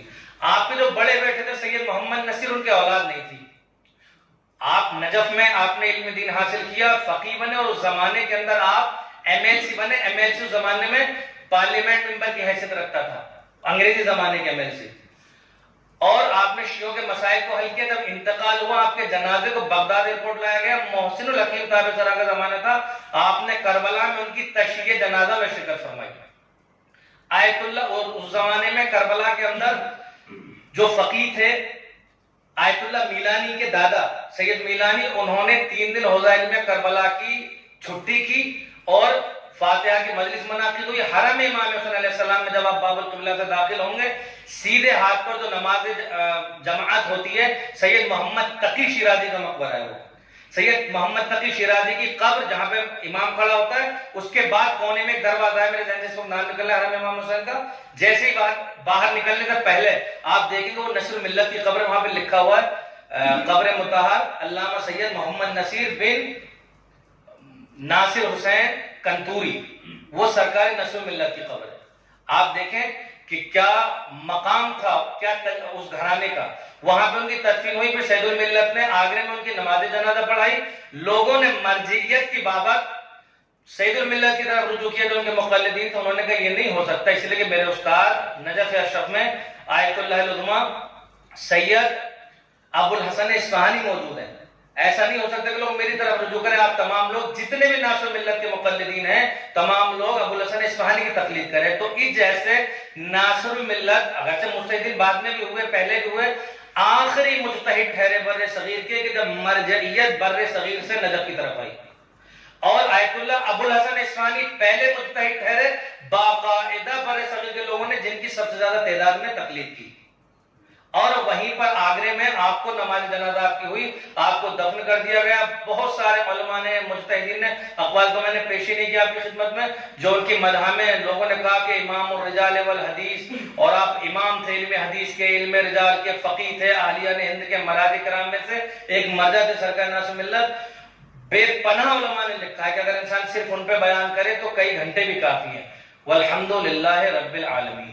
Speaker 1: آپ کے جو بڑے بیٹے تھے سید محمد نصیر، ان کے اولاد نہیں تھی. آپ نجف میں آپ نے علم دین حاصل کیا، فقیہ بنے، اور اس زمانے کے اندر آپ MLC بنے. MLC اس زمانے میں پارلیمنٹ ممبر کی حیثیت رکھتا تھا، انگریزی زمانے کے MLC. اور آپ نے شیعوں کے مسائل کو حل کیا. جب انتقال ہوا آپ کے جنازے کو بغداد ایئرپورٹ لایا گیا. محسن الحکیم تابع سرا کا زمانہ تھا، آپ نے کربلا میں ان کی تشییع جنازہ میں شرکت فرمائی. آیت اللہ، اور اس زمانے میں کربلا کے اندر جو فقیہ تھے آیت اللہ میلانی کے دادا سید میلانی، انہوں نے 3 دن حوزہ علم کربلا کی چھٹی کی اور فاتحہ کی مجلس منعقد ہوئی. حرم امام حسین علیہ السلام میں جب آپ باب القبلہ سے داخل ہوں گے، سیدھے ہاتھ پر جو نماز جماعت ہوتی ہے سید محمد تقی شیرازی کا مقبرہ ہے. وہ سید محمد تقی شیرازی کی قبر جہاں پہ امام کھڑا ہوتا ہے، اس کے بعد کونے میں ایک دروازہ ہے، میرے ذہن سے اس وقت نام نکل رہا ہے، حرم امام حسین کا. جیسے ہی باہر نکلنے سے پہلے آپ دیکھیں گے وہ نصیر ملت کی قبر، وہاں پہ لکھا ہوا ہے قبر مطہر علامہ سید محمد نصیر بن ناصر حسین کنتوری، وہ سرکار نصیر ملت کی قبر ہے. آپ دیکھیں کہ کیا مقام تھا، کیا اس گھرانے کا. وہاں پہ ان کی تدفین ہوئی. پھر سید الملت نے آگرے میں ان کی نماز جنازہ پڑھائی. لوگوں نے مرجعیت کی بابت سید الملت کی طرف رجوع کیا جو ان کے مقلدین تھے. انہوں نے کہا یہ نہیں ہو سکتا، اس لیے کہ میرے استاد نجف اشرف میں آیت اللہ العظمیٰ سید ابو الحسن اصفہانی موجود ہیں. ایسا نہیں ہو سکتا کہ لوگ میری طرف رجوع کریں. آپ تمام لوگ جتنے بھی ناصر ملت کے مقلدین ہیں تمام لوگ ابو الحسن اصفہانی کی تقلید کریں. تو اس جیسے ناصر ملت اگرچہ مجتہدین بعد میں بھی ہوئے, پہلے بھی ہوئے, آخری مجتہد ٹھہرے بر صغیر کے کہ جب مرجعیت بر صغیر سے نجف کی طرف آئی. اور آیت اللہ ابو الحسن اصفہانی پہلے مجتہد ٹھہرے باقاعدہ بر صغیر کے لوگوں نے جن کی سب سے زیادہ تعداد میں تقلید کی. اور وہیں پر آگرے میں آپ کو نماز جنازہ آپ کی ہوئی, آپ کو دفن کر دیا گیا. بہت سارے علماء نے, مجتہدین نے, اقوال تو میں نے پیشی نہیں کیا آپ کی خدمت میں, جو ان کی مدح میں لوگوں نے کہا کہ امام الرجال والحدیث, اور آپ امام تھے علم حدیث کے, علم رجال کے, فقیہ تھے, اہلیہ نے ہند کے مراجع کرام میں سے ایک مرجع تھے سرکار ناصر ملت. بے پناہ علماء نے لکھا ہے کہ اگر انسان صرف ان پہ بیان کرے تو کئی گھنٹے بھی کافی ہیں. والحمدللہ رب العالمین.